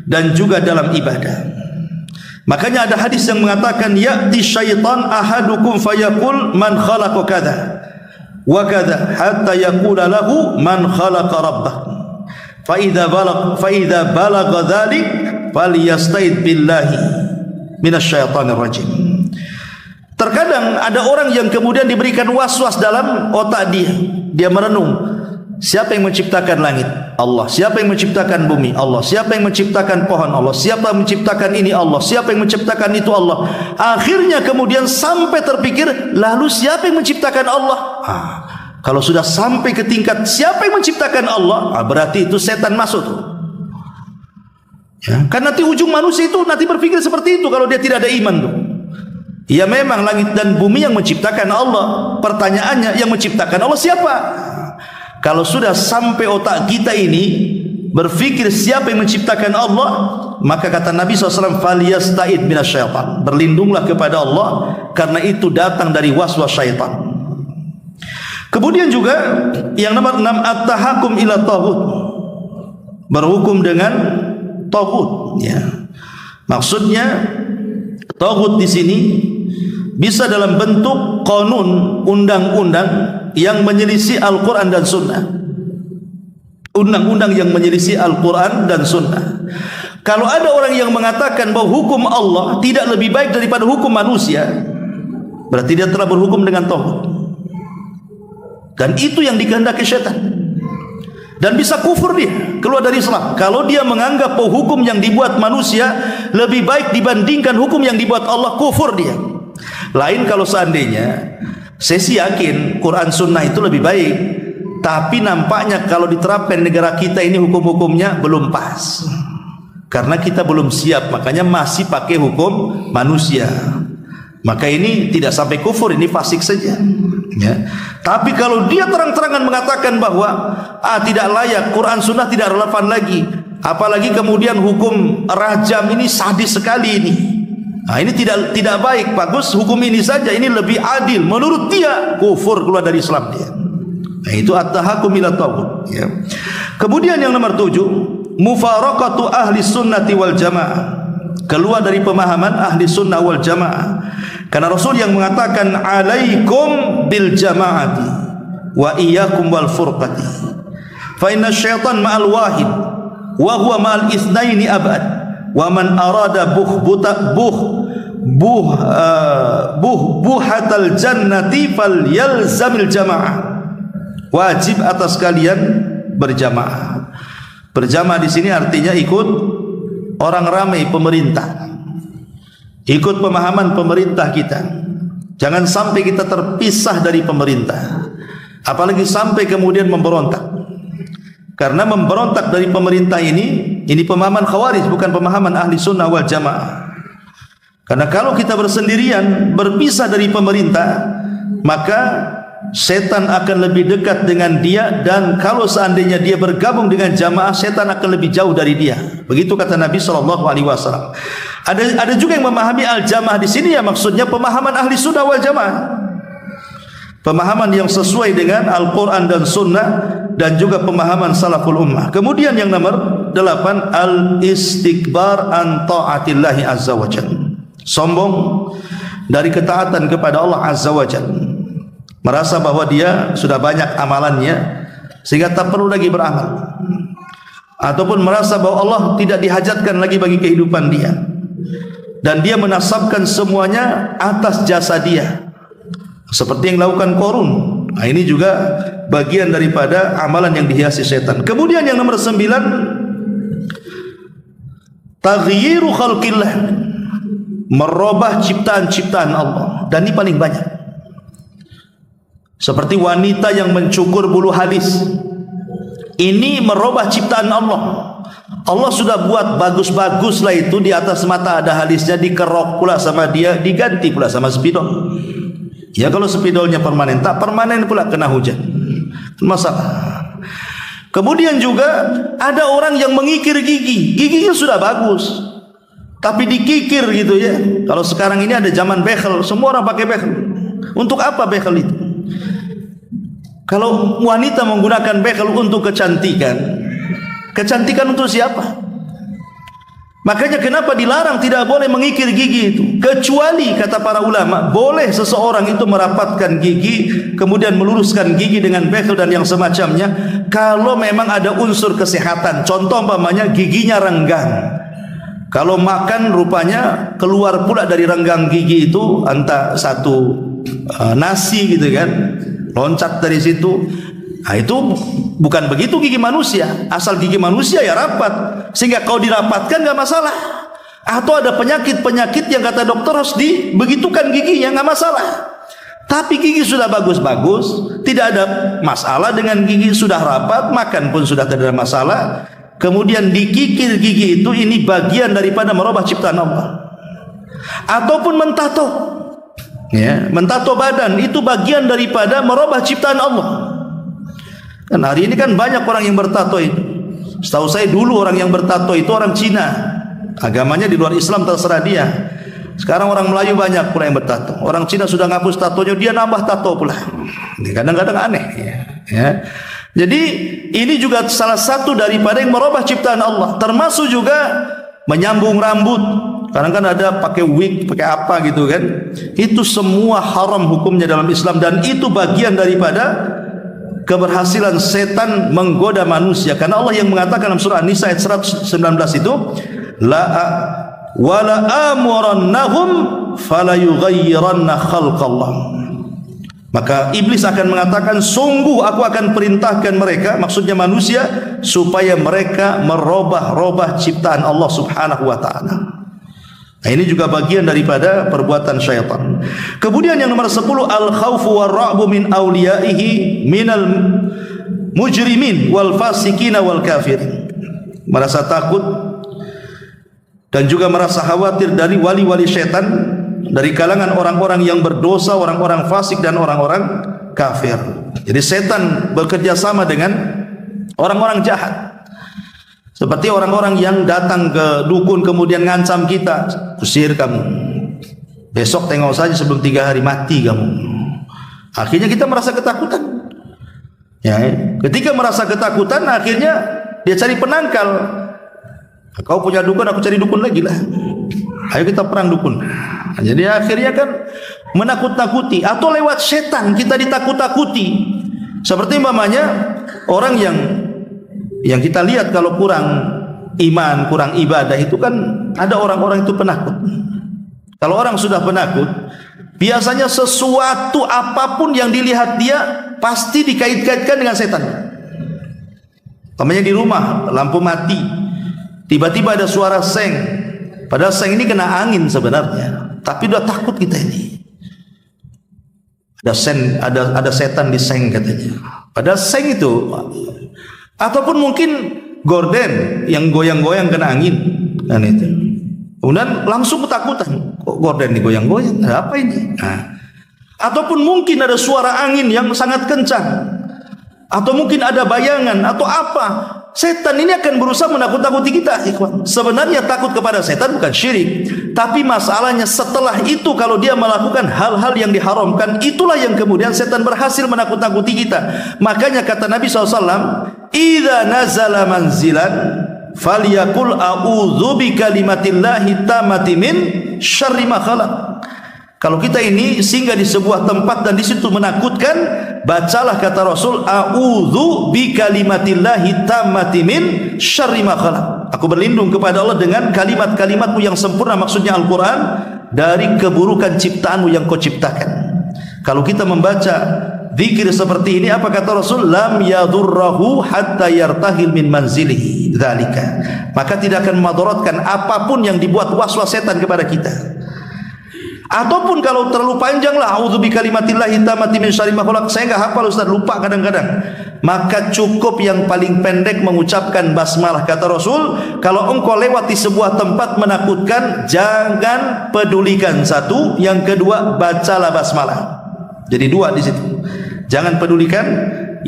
Speaker 2: dan juga dalam ibadah. Makanya ada hadis yang mengatakan, ya'ti syaitan ahadukum fayaqul man khalaqa kadza wa kadza hatta yaqula lahu man khalaqa rabbah. Fa idza balagha dzalik falyasta'id billahi minasyaitonir rajim. Terkadang ada orang yang kemudian diberikan was-was dalam otak dia. Dia merenung, siapa yang menciptakan langit? Allah. Siapa yang menciptakan bumi? Allah. Siapa yang menciptakan pohon? Allah. Siapa yang menciptakan ini? Allah. Siapa yang menciptakan itu? Allah. Akhirnya kemudian sampai terpikir, lalu siapa yang menciptakan Allah? Kalau sudah sampai ke tingkat siapa yang menciptakan Allah, berarti itu setan masuk tuh. Ya, kan nanti ujung manusia itu nanti berpikir seperti itu kalau dia tidak ada iman tuh. Ya memang langit dan bumi yang menciptakan Allah. Pertanyaannya, yang menciptakan Allah siapa? Kalau sudah sampai otak kita ini berpikir siapa yang menciptakan Allah, maka kata Nabi SAW, faliyasta'id minasyaitan, berlindunglah kepada Allah karena itu datang dari waswas syaitan. Kemudian juga yang nomor 6, at-tahakum ila taghut, berhukum dengan taghut, ya. Maksudnya taghut di sini bisa dalam bentuk qanun, undang-undang yang menyelisih Al-Quran dan Sunnah. Undang-undang yang menyelisih Al-Quran dan Sunnah. Kalau ada orang yang mengatakan bahwa hukum Allah tidak lebih baik daripada hukum manusia, berarti dia telah berhukum dengan taghut. Dan itu yang dikehendaki syaitan. Dan bisa kufur dia, keluar dari Islam. Kalau dia menganggap bahwa hukum yang dibuat manusia lebih baik dibandingkan hukum yang dibuat Allah, kufur dia. Lain kalau seandainya, saya sih yakin Quran Sunnah itu lebih baik, tapi nampaknya kalau diterapkan di negara kita ini hukum-hukumnya belum pas. Karena kita belum siap, makanya masih pakai hukum manusia. Maka ini tidak sampai kufur, ini fasik saja, ya. Tapi kalau dia terang-terangan mengatakan bahwa tidak layak, Quran Sunnah tidak relevan lagi, apalagi kemudian hukum rajam ini sadis sekali ini, ini tidak baik, bagus hukum ini saja, ini lebih adil, menurut dia kufur, keluar dari Islam dia. Itu at-tahakum ila taghut, ya. Kemudian yang nomor 7, mufaraqatu ahli sunnati wal jamaah, keluar dari pemahaman ahli sunnah wal jamaah. Karena Rasul yang mengatakan alaikum bil jamaati wa iyyakum wal furqati, fa inna syaitan ma'al wahid wa huwa ma'al itsnaini abad, wa man arada buhatal jannati falyalzamil jamaah. Wajib atas kalian berjamaah. Berjamaah di sini artinya ikut orang ramai pemerintah, ikut pemahaman pemerintah kita. Jangan sampai kita terpisah dari pemerintah, apalagi sampai kemudian memberontak. Karena memberontak dari pemerintah ini pemahaman khawarij, bukan pemahaman ahli sunnah wal jamaah. Karena kalau kita bersendirian, berpisah dari pemerintah, maka setan akan lebih dekat dengan dia, dan kalau seandainya dia bergabung dengan jamaah, setan akan lebih jauh dari dia. Begitu kata Nabi SAW. Ada juga yang memahami al-jamaah di sini, ya maksudnya pemahaman ahli sunnah wal jamaah, pemahaman yang sesuai dengan Al-Quran dan Sunnah, dan juga pemahaman salaful ummah. Kemudian yang nomor 8, al-istikbar an ta'atillahi azza wa jalla, sombong dari ketaatan kepada Allah azza wa jalla, merasa bahwa dia sudah banyak amalannya sehingga tak perlu lagi beramal, ataupun merasa bahwa Allah tidak dihajatkan lagi bagi kehidupan dia, dan dia menasabkan semuanya atas jasa dia, seperti yang dilakukan Qarun. Ini juga bagian daripada amalan yang dihiasi setan. Kemudian yang nomor 9, taghyiru khalqillah, merubah ciptaan-ciptaan Allah, dan ini paling banyak. Seperti wanita yang mencukur bulu hadis, ini merubah ciptaan Allah. Allah sudah buat bagus-bagus lah itu, di atas mata ada halisnya, dikerok pula sama dia, diganti pula sama spidol. Ya kalau spidolnya permanen, tak permanen pula kena hujan, masalah. Kemudian juga ada orang yang mengikir gigi, giginya sudah bagus, tapi dikikir gitu ya. Kalau sekarang ini ada zaman bekel, semua orang pakai bekel. Untuk apa bekel itu? Kalau wanita menggunakan bekel untuk kecantikan, kecantikan untuk siapa? Makanya kenapa dilarang, tidak boleh mengikir gigi itu, kecuali kata para ulama, boleh seseorang itu merapatkan gigi kemudian meluruskan gigi dengan bekel dan yang semacamnya, kalau memang ada unsur kesehatan. Contoh umpamanya giginya renggang, kalau makan rupanya keluar pula dari renggang gigi itu entah satu nasi gitu kan, loncat dari situ. Nah itu bukan begitu gigi manusia. Asal gigi manusia ya rapat, sehingga kalau dirapatkan nggak masalah. Atau ada penyakit-penyakit yang kata dokter harus dibegitukan giginya, nggak masalah. Tapi gigi sudah bagus-bagus, tidak ada masalah dengan gigi, sudah rapat, makan pun sudah tidak ada masalah. Kemudian dikikir gigi itu, ini bagian daripada merubah ciptaan Allah. Ataupun mentato, ya, mentato badan itu bagian daripada merubah ciptaan Allah. Dan hari ini kan banyak orang yang bertato itu. Setahu saya dulu orang yang bertato itu orang Cina, agamanya di luar Islam, terserah dia. Sekarang orang Melayu banyak pula yang bertato. Orang Cina sudah ngapus tatonya, dia nambah tato pula. Ini kadang-kadang aneh ya. Jadi ini juga salah satu daripada yang merubah ciptaan Allah. Termasuk juga menyambung rambut. Kadang kan ada pakai wig, pakai apa gitu kan. Itu semua haram hukumnya dalam Islam, dan itu bagian daripada keberhasilan setan menggoda manusia. Karena Allah yang mengatakan dalam surah An-Nisa ayat 119 itu, wala amurannahum fala yughayyiranna khalqallah. Maka iblis akan mengatakan, sungguh aku akan perintahkan mereka, maksudnya manusia, supaya mereka merubah-rubah ciptaan Allah Subhanahu wa taala. Nah, ini juga bagian daripada perbuatan syaitan. Kemudian yang nomor 10, al-khawfu war-ra'bu min awliyaihi minal mujrimin wal fasikina wal kafirin. Merasa takut dan juga merasa khawatir dari wali-wali syaitan, dari kalangan orang-orang yang berdosa, orang-orang fasik dan orang-orang kafir. Jadi setan bekerja sama dengan orang-orang jahat. Seperti orang-orang yang datang ke dukun kemudian ngancam kita, usir kamu, besok tengok saja sebelum 3 hari mati kamu. Akhirnya kita merasa ketakutan. Ya, ketika merasa ketakutan, akhirnya dia cari penangkal. Kau punya dukun, aku cari dukun lagi lah. Ayo kita perang dukun. Nah, jadi akhirnya kan menakut-nakuti, atau lewat setan kita ditakut-takuti. Seperti umpamanya orang yang kita lihat kalau kurang iman, kurang ibadah, itu kan ada orang-orang itu penakut. Kalau orang sudah penakut, biasanya sesuatu apapun yang dilihat dia pasti dikait-kaitkan dengan setan. Namanya di rumah lampu mati, tiba-tiba ada suara seng, padahal seng ini kena angin sebenarnya, tapi udah takut kita ini. Ada setan di seng katanya. Padahal seng itu, ataupun mungkin gorden yang goyang-goyang kena angin, dan itu. Kemudian langsung ketakutan, kok gorden digoyang-goyang, ada apa ini? Nah. Ataupun mungkin ada suara angin yang sangat kencang, atau mungkin ada bayangan atau apa. Setan ini akan berusaha menakut-nakuti kita. Sebenarnya takut kepada setan bukan syirik, tapi masalahnya setelah itu kalau dia melakukan hal-hal yang diharamkan, itulah yang kemudian setan berhasil menakut-nakuti kita. Makanya kata Nabi SAW, idza nazala manzilan falyakul a'udzu bikalimatillahi tammati min syarri ma khalaq. Kalau kita ini singgah di sebuah tempat dan di situ menakutkan, bacalah kata Rasul, a'udzu bikalimatillahi tammati min syarri ma khalaq. Aku berlindung kepada Allah dengan kalimat-kalimatmu yang sempurna, maksudnya Al-Quran, dari keburukan ciptaanmu yang kau ciptakan. Kalau kita membaca zikir seperti ini, apa kata Rasul? Lam yadurrahu hatta yartahil min manzilihi dzalika. Maka tidak akan madaratkan apapun yang dibuat waswas setan kepada kita. Ataupun kalau terlalu panjang lah, a'udzu bikalimatillahi tammati min syarri ma khalaq, saya enggak hafal Ustaz, lupa kadang-kadang. Maka cukup yang paling pendek mengucapkan basmalah. Kata Rasul, kalau engkau lewati sebuah tempat menakutkan, jangan pedulikan satu, yang kedua bacalah basmalah. Jadi 2 di situ. Jangan pedulikan,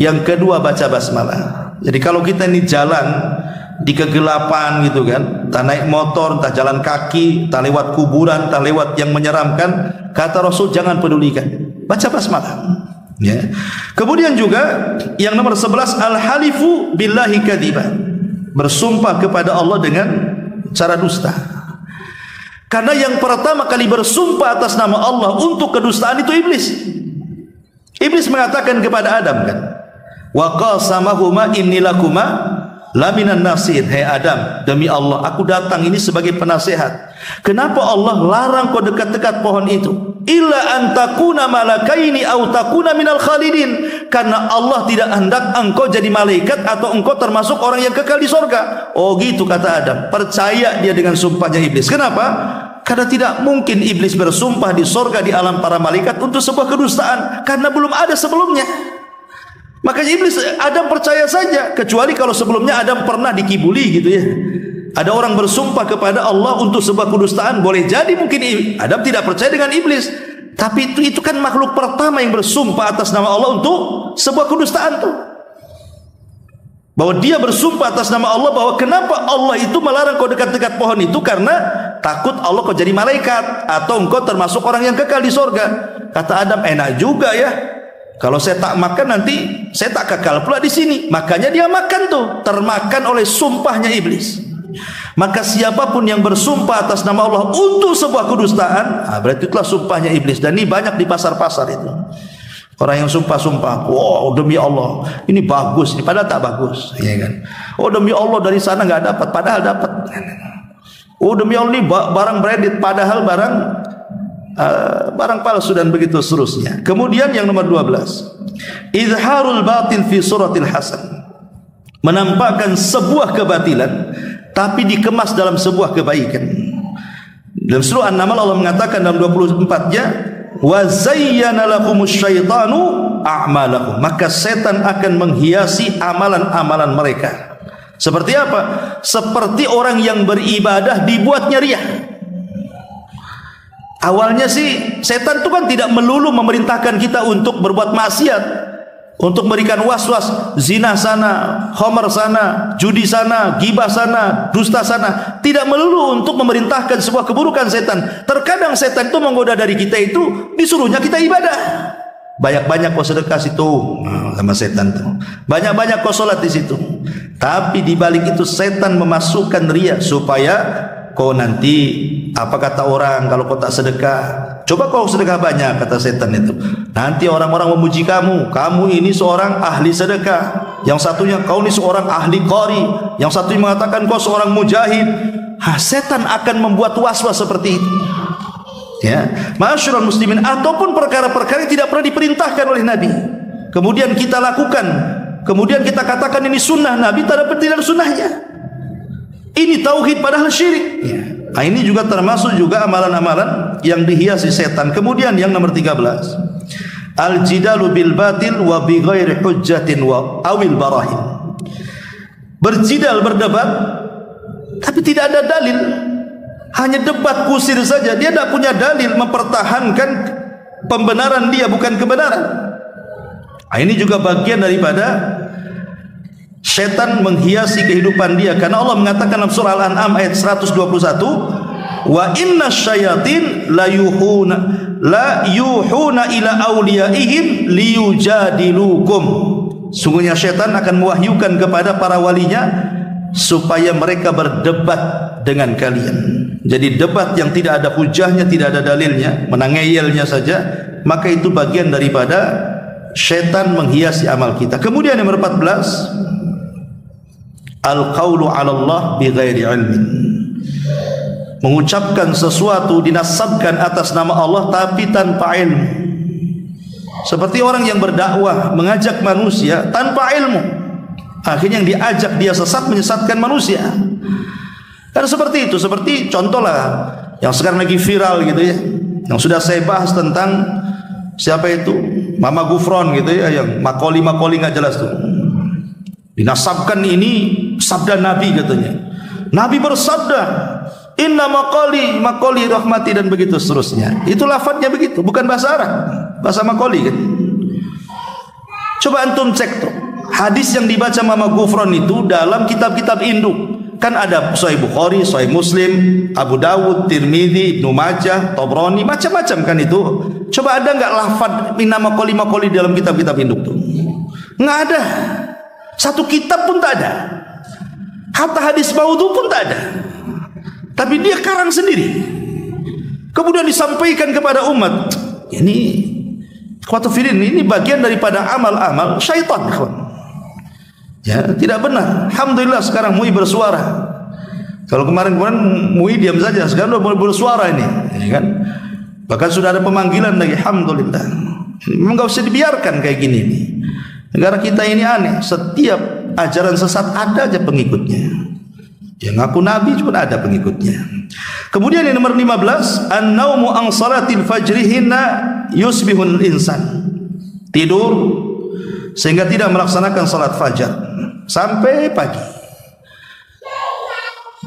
Speaker 2: yang kedua baca basmalah. Jadi kalau kita ini jalan di kegelapan gitu kan, entah naik motor, entah jalan kaki, entah lewat kuburan, entah lewat yang menyeramkan, kata Rasul jangan pedulikan, baca basmalah. Ya. Kemudian juga yang nomor 11, al-halifu billahi kadziban, bersumpah kepada Allah dengan cara dusta. Karena yang pertama kali bersumpah atas nama Allah untuk kedustaan itu iblis. Iblis mengatakan kepada Adam kan, wa qasamahuma inni lakuma laminan nasir. Hai Adam, demi Allah aku datang ini sebagai penasehat. Kenapa Allah larang kau dekat-dekat pohon itu? Illa an takuna malakaini aw takuna minal khalidin. Karena Allah tidak hendak engkau jadi malaikat atau engkau termasuk orang yang kekal di surga. Oh gitu kata Adam. Percaya dia dengan sumpahnya iblis. Kenapa? Karena tidak mungkin iblis bersumpah di surga, di alam para malaikat untuk sebuah kedustaan, karena belum ada sebelumnya. Makanya iblis, Adam percaya saja, kecuali kalau sebelumnya Adam pernah dikibuli gitu ya. Ada orang bersumpah kepada Allah untuk sebuah kedustaan, boleh jadi mungkin Adam tidak percaya dengan iblis. Tapi itu kan makhluk pertama yang bersumpah atas nama Allah untuk sebuah kedustaan tuh. Bahwa dia bersumpah atas nama Allah, bahwa kenapa Allah itu melarang kau dekat-dekat pohon itu, karena takut Allah kau jadi malaikat atau engkau termasuk orang yang kekal di surga. Kata Adam, enak juga ya. Kalau saya tak makan nanti saya tak kekal pula di sini. Makanya dia makan tuh, termakan oleh sumpahnya iblis. Maka siapapun yang bersumpah atas nama Allah untuk sebuah kedustaan, berarti itulah sumpahnya iblis. Dan ini banyak di pasar-pasar itu. Orang yang sumpah-sumpah, wow demi Allah, ini bagus, ini padahal tak bagus, ya kan? Oh demi Allah dari sana nggak dapat, padahal dapat. Oh demi Allah ini barang branded, padahal barang palsu dan begitu seterusnya. Kemudian yang nomor 12, izharul batil fi suratil hasan, menampakkan sebuah kebatilan tapi dikemas dalam sebuah kebaikan. Dalam surah An-Naml Allah mengatakan dalam 24-nya, wa zayyana lakumus syaitanu a'malakum, maka setan akan menghiasi amalan-amalan mereka. Seperti apa? Seperti orang yang beribadah dibuatnya riya. Awalnya sih setan itu kan tidak melulu memerintahkan kita untuk berbuat maksiat, untuk memberikan was-was, zina sana, khamar sana, judi sana, gibah sana, dusta sana. Tidak melulu untuk memerintahkan sebuah keburukan setan. Terkadang setan itu menggoda dari kita itu, disuruhnya kita ibadah. Banyak-banyak kau sedekah situ, sama setan tuh. Banyak-banyak kau sholat di situ. Tapi di balik itu setan memasukkan riya supaya kau nanti, apa kata orang kalau kau tak sedekah? Coba kau sedekah banyak, kata setan itu. Nanti orang-orang memuji kamu. Kamu ini seorang ahli sedekah. Yang satunya kau ini seorang ahli qari. Yang satunya mengatakan kau seorang mujahid. Setan akan membuat was-was seperti itu. Ya, ma'asyiral muslimin, ataupun perkara-perkara yang tidak pernah diperintahkan oleh Nabi. Kemudian kita lakukan. Kemudian kita katakan ini sunnah Nabi, tidak ada sunnahnya. Ini tauhid padahal syirik. Ya. Nah, ini juga termasuk juga amalan-amalan yang dihiasi setan. Kemudian yang nomor 13, al-jidalu bil batil wa bi ghairi hujjatin wa awil barahin. Berjidal, berdebat tapi tidak ada dalil. Hanya debat kusir saja, dia tidak punya dalil mempertahankan pembenaran dia, bukan kebenaran. Nah, ini juga bagian daripada setan menghiasi kehidupan dia, karena Allah mengatakan dalam surah Al-An'am ayat 121, wa inna syayatin la yuhuna ila awliyaihim liyujadilukum. Sungguhnya setan akan mewahyukan kepada para walinya supaya mereka berdebat dengan kalian. Jadi debat yang tidak ada hujahnya, tidak ada dalilnya, menangeyelnya saja, maka itu bagian daripada setan menghiasi amal kita. Kemudian yang nomor 14, al-qawlu 'ala Allah bighairi ilmin. Mengucapkan sesuatu, dinasabkan atas nama Allah tapi tanpa ilmu. Seperti orang yang berdakwah, mengajak manusia tanpa ilmu. Akhirnya yang diajak dia sesat, menyesatkan manusia. Kan seperti itu, seperti contohlah yang sekarang lagi viral gitu ya, yang sudah saya bahas tentang siapa itu Mama Gufron gitu ya, yang makoli nggak jelas tuh. Dinasabkan ini sabda Nabi katanya. Nabi bersabda, inna makoli rahmati, dan begitu seterusnya. Itu lafadznya begitu, bukan bahasa Arab, bahasa makoli kan. Coba antum cek tuh, hadis yang dibaca Mama Gufron itu dalam kitab-kitab induk. Kan ada Sahih Bukhari, Sahih Muslim, Abu Dawud, Tirmidzi, Ibnu Majah, Tabrani, macam-macam kan itu. Coba ada enggak lafaz inna makoli dalam kitab-kitab induk tuh? Enggak ada. Satu kitab pun tak ada. Hatta hadis maudhu pun tak ada. Tapi dia karang sendiri. Kemudian disampaikan kepada umat. Ini kuatufirin, ini bagian daripada amal-amal syaitan, kawan. Ya, tidak benar. Alhamdulillah sekarang MUI bersuara. Kalau kemarin MUI diam saja, sekarang sudah mulai bersuara ini, ya kan? Bahkan sudah ada pemanggilan lagi. Alhamdulillah. Memang enggak usah dibiarkan kayak gini nih. Negara kita ini aneh. Setiap ajaran sesat ada aja pengikutnya. Yang ngaku nabi cuma ada pengikutnya. Kemudian yang nomor 15, an-naumu an salatil fajri hina yusbihul insan. Tidur sehingga tidak melaksanakan salat fajar sampai pagi.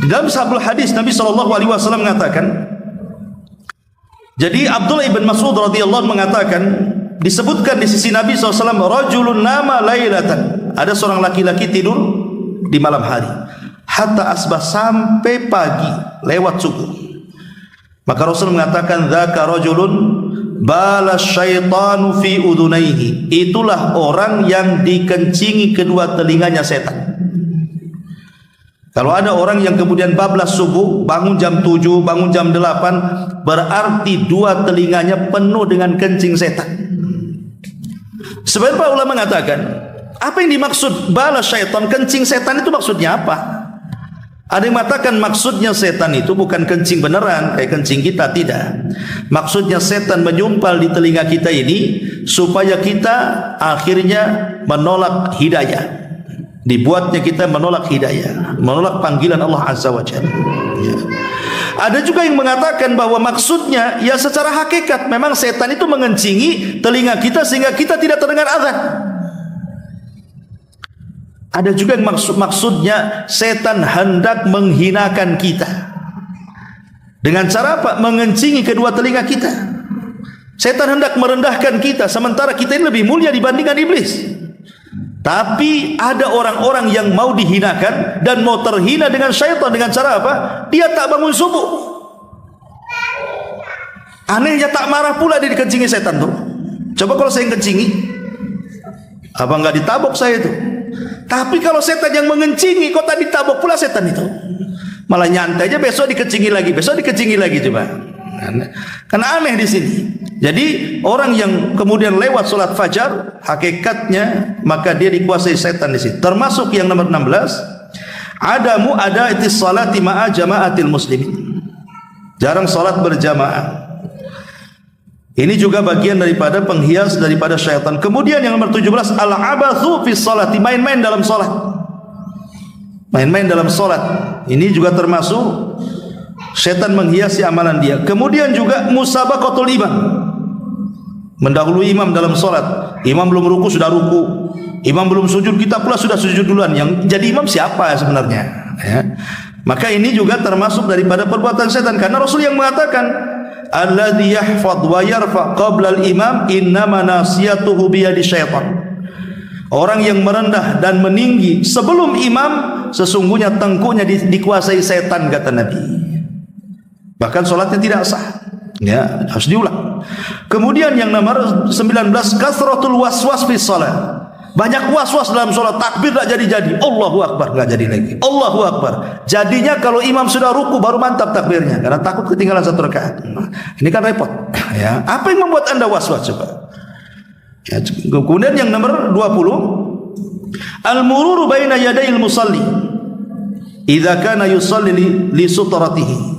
Speaker 2: Dalam sabul hadis Nabi SAW mengatakan, jadi Abdullah ibn Mas'ud radhiyallahu mengatakan, disebutkan di sisi Nabi SAW, rajulun nama lailatan, ada seorang laki-laki tidur di malam hari, hatta asbah, sampai pagi lewat subuh. Maka Rasul mengatakan dzaka rajulun bala syaitanu fi udhunaihi, itulah orang yang dikencingi kedua telinganya setan. Kalau ada orang yang kemudian bablas subuh, bangun jam 7, bangun jam 8, berarti dua telinganya penuh dengan kencing setan. Sebagian para ulama mengatakan, apa yang dimaksud bala syaitan, kencing setan itu maksudnya apa? Ada yang mengatakan maksudnya setan itu bukan kencing beneran kayak kencing kita, tidak. Maksudnya setan menyumpal di telinga kita ini supaya kita akhirnya menolak hidayah. Dibuatnya kita menolak hidayah, menolak panggilan Allah Azza wa Jalla. Ya. Ada juga yang mengatakan bahwa maksudnya ya secara hakikat memang setan itu mengencingi telinga kita sehingga kita tidak terdengar azan. Ada juga yang maksudnya setan hendak menghinakan kita. Dengan cara apa? Mengencingi kedua telinga kita. Setan hendak merendahkan kita sementara kita ini lebih mulia dibandingkan iblis. Tapi ada orang-orang yang mau dihinakan dan mau terhina dengan syaitan dengan cara apa? Dia tak bangun subuh. Anehnya tak marah pula dia dikencingi setan tuh. Coba kalau saya yang kencingi, apa enggak ditabok saya itu? Tapi kalau setan yang mengencingi, kok tak ditabok pula setan itu? Malah nyantai aja, besok dikencingi lagi, besok dikencingi lagi coba. Karena aneh di sini. Jadi orang yang kemudian lewat solat fajar, hakikatnya maka dia dikuasai setan di sini. Termasuk yang nomor 16, adamu adaitis salati ma'a jama'atil muslimin. Jarang solat berjamaah. Ini juga bagian daripada penghias daripada syaitan. Kemudian yang nomor 17, al-abathu fi salati, main-main dalam solat. Main-main dalam solat. Ini juga termasuk setan menghiasi amalan dia. Kemudian juga musabaqatul imam, mendahului imam dalam solat. Imam belum ruku sudah ruku, imam belum sujud kita pula sudah sujud duluan. Yang jadi imam siapa sebenarnya? Ya. Maka ini juga termasuk daripada perbuatan setan, karena Rasul yang mengatakan alladzi yahfadz wa yarfa qabla al-imam innama nasiyatuhu biyadi syaitan. Orang yang merendah dan meninggi sebelum imam, sesungguhnya tengkuknya dikuasai setan, kata Nabi. Bahkan solatnya tidak sah. Ya, harus diulang. Kemudian yang nomor 19, kasratul waswas fi shalah. Banyak was-was dalam solat, takbir tak jadi-jadi, Allahu Akbar enggak jadi lagi, Allahu Akbar. Jadinya kalau imam sudah ruku baru mantap takbirnya karena takut ketinggalan satu rakaat. Ini kan repot. Ya, apa yang membuat Anda was-was coba? Ya, kemudian yang nomor 20, al-mururu baina yadayil musalli idza kana yusalli li sutratihi.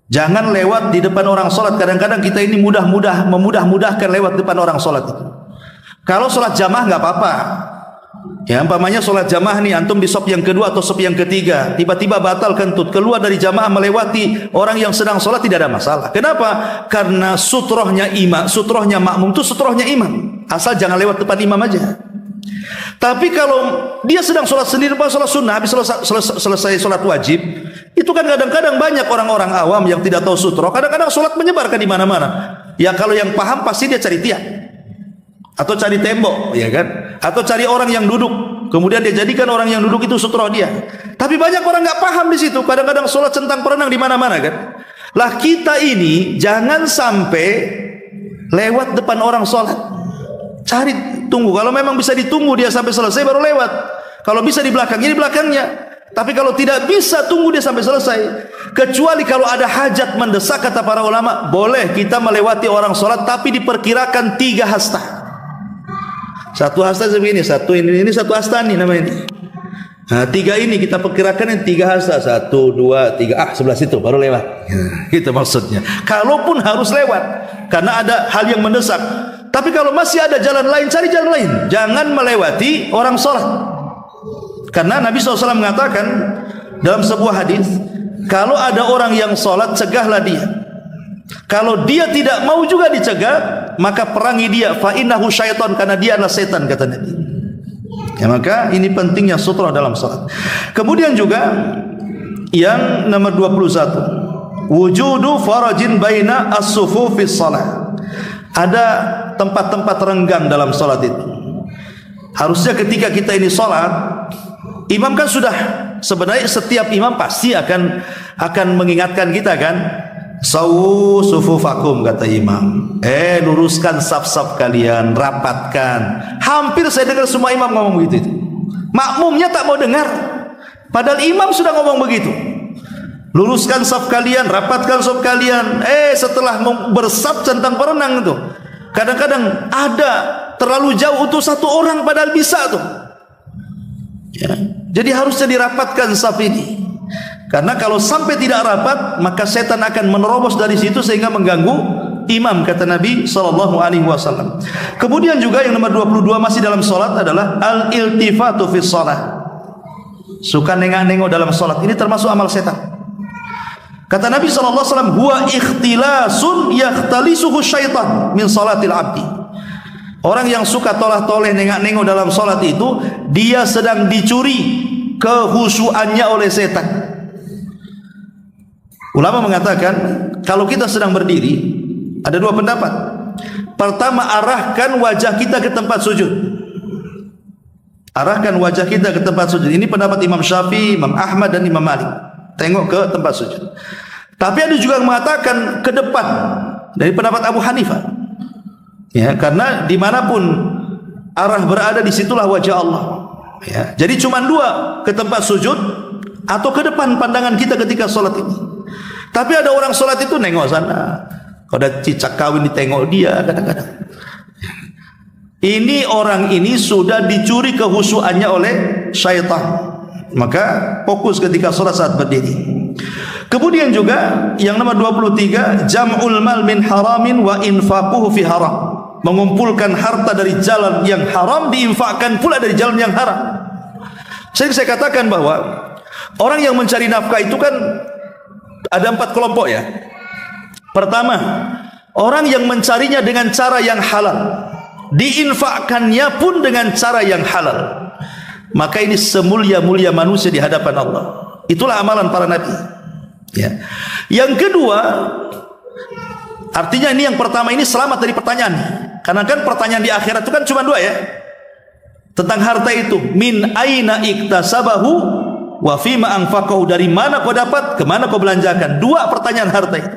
Speaker 2: Jangan lewat di depan orang solat. Kadang-kadang kita ini memudah-mudahkan lewat depan orang solat itu. Kalau solat jamaah nggak apa-apa. Ya, umpamanya solat jamaah nih, antum di sop yang kedua atau sop yang ketiga, tiba-tiba batal kentut, keluar dari jamaah melewati orang yang sedang solat, tidak ada masalah. Kenapa? Karena sutrohnya imam, sutrohnya makmum itu sutrohnya imam. Asal jangan lewat depan imam aja. Tapi kalau dia sedang solat sendiri, solat sunnah, habis selesai solat wajib, itu kan kadang-kadang banyak orang-orang awam yang tidak tahu sutroh. Kadang-kadang solat menyebarkan di mana-mana. Ya kalau yang paham pasti dia cari tiang atau cari tembok, ya kan? Atau cari orang yang duduk, kemudian dia jadikan orang yang duduk itu sutroh dia. Tapi banyak orang nggak paham di situ. Kadang-kadang solat centang perenang di mana-mana kan? Lah kita ini jangan sampai lewat depan orang solat. Cari, tunggu. Kalau memang bisa ditunggu dia sampai selesai baru lewat. Kalau bisa di belakangnya, di belakangnya. Tapi kalau tidak bisa, tunggu dia sampai selesai. Kecuali kalau ada hajat mendesak, kata para ulama, boleh kita melewati orang solat, tapi diperkirakan 3 hasta. Satu hasta segini, satu ini satu hasta nih namanya ini. Nah, 3 ini kita perkirakan yang 3 hasta, 1, 2, 3, sebelah situ baru lewat. Itu maksudnya. Kalaupun harus lewat, karena ada hal yang mendesak. Tapi kalau masih ada jalan lain, cari jalan lain. Jangan melewati orang sholat. Karena Nabi SAW mengatakan dalam sebuah hadis, kalau ada orang yang sholat, cegahlah dia. Kalau dia tidak mau juga dicegah, maka perangi dia. Fa innahu syaitan, karena dia adalah setan, kata Nabi. Ya, maka ini pentingnya sutrah dalam sholat. Kemudian juga yang nomor 21, wujudu farajin baina as-sufufis shalah. Ada tempat-tempat renggang dalam sholat itu. Harusnya ketika kita ini sholat, imam kan sudah, sebenarnya setiap imam pasti akan mengingatkan kita kan, Sawu sufufakum, kata imam. Luruskan saf-saf kalian, rapatkan. Hampir saya dengar semua imam ngomong begitu. Makmumnya tak mau dengar, padahal imam sudah ngomong begitu. Luruskan saf kalian, rapatkan saf kalian. Setelah bersaf centang berenang itu, kadang-kadang ada terlalu jauh untuk satu orang padahal bisa tuh. Ya. Jadi harusnya dirapatkan saf ini. Karena kalau sampai tidak rapat, maka setan akan menerobos dari situ sehingga mengganggu imam, kata Nabi SAW. Kemudian juga yang nomor 22 masih dalam solat adalah al-iltifatu fi shalah. Suka nengok-nengok dalam solat, ini termasuk amal setan. Kata Nabi SAW, huwa ikhtilasun yakhtalisuhu syaitan min salatil abdi. Orang yang suka tolah-toleh nengok-nengok dalam solat itu, dia sedang dicuri kehusuannya oleh setan. Ulama mengatakan, kalau kita sedang berdiri, ada dua pendapat. Pertama, arahkan wajah kita ke tempat sujud. Arahkan wajah kita ke tempat sujud. Ini pendapat Imam Syafi'i, Imam Ahmad dan Imam Malik. Tengok ke tempat sujud. Tapi ada juga yang mengatakan ke depan, dari pendapat Abu Hanifah. Ya, karena dimanapun arah berada, disitulah wajah Allah. Ya, jadi cuma dua, ke tempat sujud atau ke depan pandangan kita ketika sholat ini. Tapi ada orang sholat itu nengok sana, kalau ada cicak kawin ditengok dia kadang-kadang. Ini orang ini sudah dicuri kehusuannya oleh syaitan. Maka fokus ketika sholat saat berdiri. Kemudian juga yang nomor 23, jam'ul mal min haramin wa infaquhu fi haram. Mengumpulkan harta dari jalan yang haram, diinfakkan pula dari jalan yang haram. Sering saya katakan bahwa orang yang mencari nafkah itu kan ada 4 kelompok ya. Pertama, orang yang mencarinya dengan cara yang halal, diinfakkannya pun dengan cara yang halal. Maka ini semulia-mulia manusia di hadapan Allah. Itulah amalan para nabi. Ya. Yang kedua, artinya ini yang pertama ini selamat dari pertanyaan. Karena kan pertanyaan di akhirat itu kan cuma 2 ya. Tentang harta itu, min aina iktasabahu wa fima anfaqahu, dari mana kau dapat, kemana kau belanjakan. 2 pertanyaan harta itu.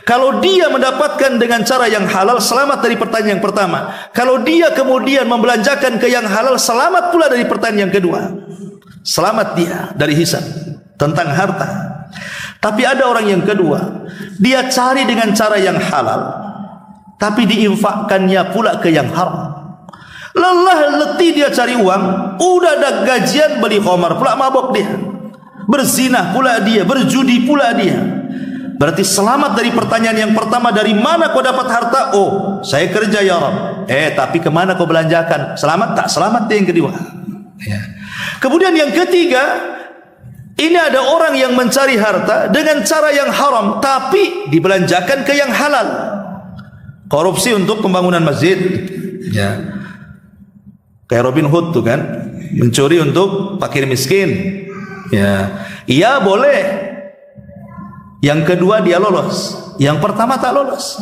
Speaker 2: Kalau dia mendapatkan dengan cara yang halal, selamat dari pertanyaan yang pertama. Kalau dia kemudian membelanjakan ke yang halal, selamat pula dari pertanyaan yang kedua. Selamat dia dari hisab tentang harta. Tapi ada orang yang kedua, dia cari dengan cara yang halal, tapi diinfakkannya pula ke yang haram. Lelah letih dia cari uang, udah ada gajian beli khamar pula mabok dia, berzinah pula dia, berjudi pula dia. Berarti selamat dari pertanyaan yang pertama, dari mana kau dapat harta? Oh, saya kerja ya Rabb. Tapi kemana kau belanjakan? Selamat tak? Selamat yang kedua. Ya. Kemudian yang ketiga, ini ada orang yang mencari harta dengan cara yang haram, tapi dibelanjakan ke yang halal. Korupsi untuk pembangunan masjid. Ya. Kayak Robin Hood tuh kan, mencuri untuk fakir miskin. Ya, iya boleh. Yang kedua dia lolos, yang pertama tak lolos.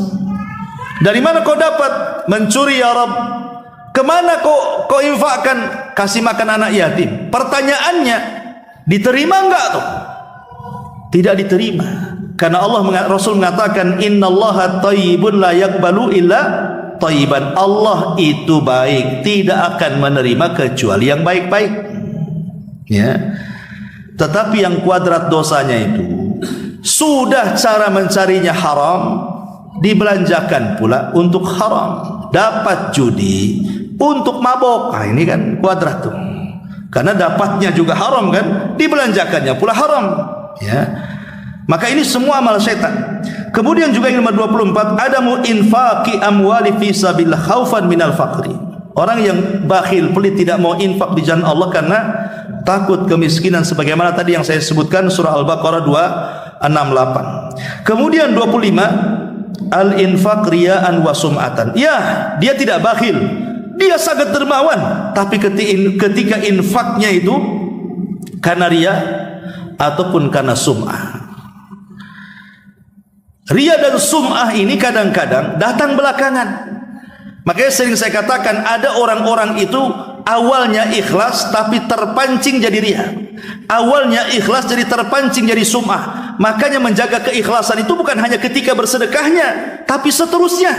Speaker 2: Dari mana kau dapat? Mencuri ya Rabb. Kemana kau infakkan? Kasih makan anak yatim. Pertanyaannya, diterima enggak tuh? Tidak diterima. Karena Rasul mengatakan, innallaha thayyibun la yaqbalu illa thayyiban. Allah itu baik, tidak akan menerima kecuali yang baik-baik. Ya. Tetapi yang kuadrat dosanya itu, sudah cara mencarinya haram, dibelanjakan pula untuk haram. Dapat judi untuk mabok. Ini kan kuadrat tuh. Karena dapatnya juga haram kan, dibelanjakannya pula haram. Ya. Maka ini semua amal setan. Kemudian juga yang nomor 24, adamu infaqi amwali fi sabilillah khaufan minal faqri. Orang yang bakhil, pelit, tidak mau infak di jalan Allah karena takut kemiskinan, sebagaimana tadi yang saya sebutkan surah Al-Baqarah 268. Kemudian 25, al-infaq riya'an wa sum'atan. Ya, dia tidak bakhil, dia sangat dermawan, tapi ketika infaknya itu karena riya ataupun karena sum'ah. Riya dan sum'ah ini kadang-kadang datang belakangan. Makanya sering saya katakan, ada orang-orang itu awalnya ikhlas tapi terpancing jadi riya. Awalnya ikhlas jadi terpancing jadi sum'ah. Makanya menjaga keikhlasan itu bukan hanya ketika bersedekahnya, tapi seterusnya.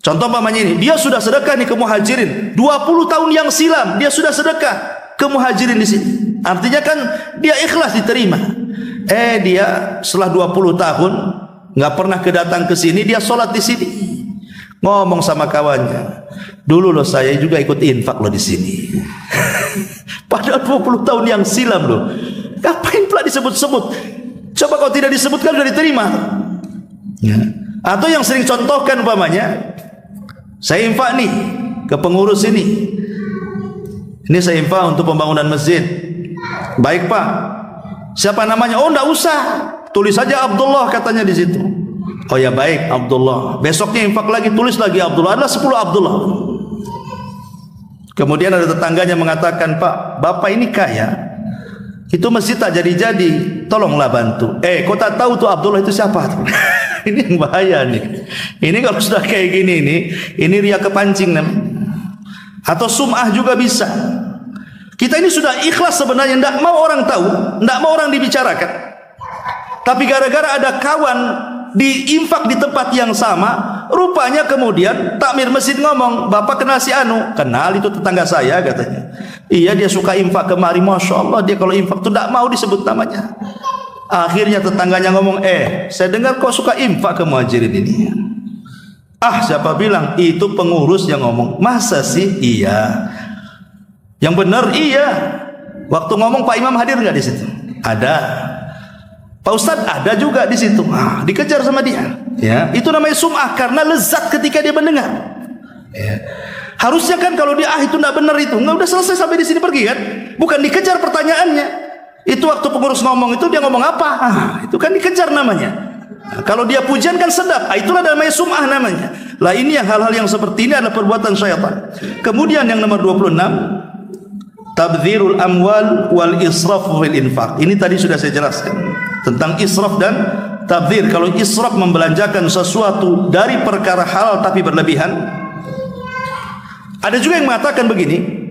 Speaker 2: Contoh umpamanya ini, dia sudah sedekah nih ke muhajirin 20 tahun yang silam, dia sudah sedekah ke muhajirin di sini. Artinya kan dia ikhlas diterima. Dia setelah 20 tahun nggak pernah kedatang ke sini, dia sholat di sini. Ngomong sama kawannya, dulu loh saya juga ikut infak loh di sini. Padahal 20 tahun yang silam loh. Ngapain pula disebut-sebut? Coba kalau tidak disebutkan sudah diterima. Ya. Atau yang sering contohkan umpamanya, saya infak nih ke pengurus ini. Ini saya infak untuk pembangunan masjid. Baik Pak. Siapa namanya? Oh enggak usah. Tulis saja Abdullah katanya di situ. Oh ya baik Abdullah. Besoknya infak lagi, tulis lagi Abdullah. Adalah 10 Abdullah. Kemudian ada tetangganya mengatakan, Pak, Bapak ini kaya. Itu masjid tak jadi-jadi. Tolonglah bantu. Kau tak tahu tuh Abdullah itu siapa? Ini yang bahaya nih. Ini kalau sudah kayak gini nih, ini ria kepancing namanya. Atau sum'ah juga bisa. Kita ini sudah ikhlas sebenarnya, tidak mau orang tahu, tidak mau orang dibicarakan. Tapi gara-gara ada kawan diinfak di tempat yang sama, rupanya kemudian takmir masjid ngomong, Bapak kenal si Anu? Kenal, itu tetangga saya katanya. Iya dia suka infak kemari, Masya Allah dia kalau infak itu tidak mau disebut namanya. Akhirnya tetangganya ngomong, saya dengar kok suka infak ke muhajirin ini. Siapa bilang? Itu pengurus yang ngomong. Masa sih? Iya. Yang benar iya. Waktu ngomong Pak Imam hadir nggak di situ? Ada. Pak Ustadz ada juga di situ. Dikejar sama dia. Ya, itu namanya sum'ah karena lezat ketika dia mendengar. Ya. Harusnya kan kalau dia itu nggak benar itu, nggak udah selesai sampai di sini pergi kan? Bukan dikejar pertanyaannya. Itu waktu pengurus ngomong itu dia ngomong apa? Itu kan dikejar namanya. Kalau dia pujian kan sedap. Itulah namanya sum'ah namanya. Lah ini yang hal-hal yang seperti ini adalah perbuatan syaitan. Kemudian yang nomor 26, tabdzirul amwal wal israf fil infaq. Ini tadi sudah saya jelaskan tentang israf dan tabdzir. Kalau israf membelanjakan sesuatu dari perkara halal tapi berlebihan. Ada juga yang mengatakan begini,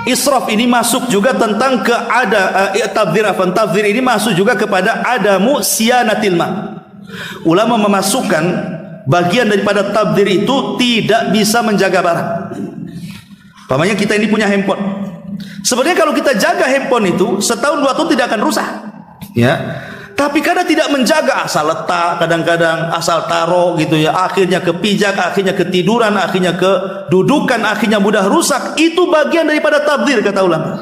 Speaker 2: israf ini masuk juga tentang tabdzir ini masuk juga kepada adamu siyanatil ma. Ulama memasukkan bagian daripada tabdzir itu tidak bisa menjaga barang. Pamannya kita ini punya handphone. Sebenarnya kalau kita jaga handphone itu setahun 2 tahun tidak akan rusak. Ya. Tapi karena tidak menjaga, asal letak, kadang-kadang asal taruh gitu ya, akhirnya kepijak, akhirnya ketiduran, akhirnya kedudukan, akhirnya mudah rusak. Itu bagian daripada tabdzir kata ulama.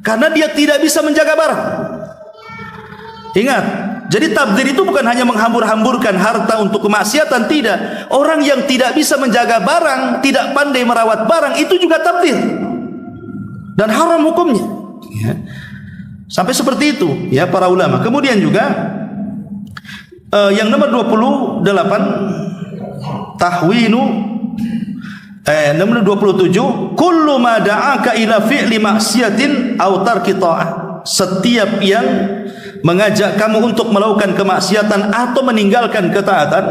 Speaker 2: Karena dia tidak bisa menjaga barang. Ingat, jadi tabdzir itu bukan hanya menghambur-hamburkan harta untuk kemaksiatan, tidak. Orang yang tidak bisa menjaga barang, tidak pandai merawat barang, itu juga tabdzir. Dan haram hukumnya. Ya. Sampai seperti itu ya para ulama. Kemudian juga yang nomor 28 tahwinu nomor 27 kullu ma da'aka ila fi'li maksiatin aw tarki ta'ah. Setiap yang mengajak kamu untuk melakukan kemaksiatan atau meninggalkan ketaatan,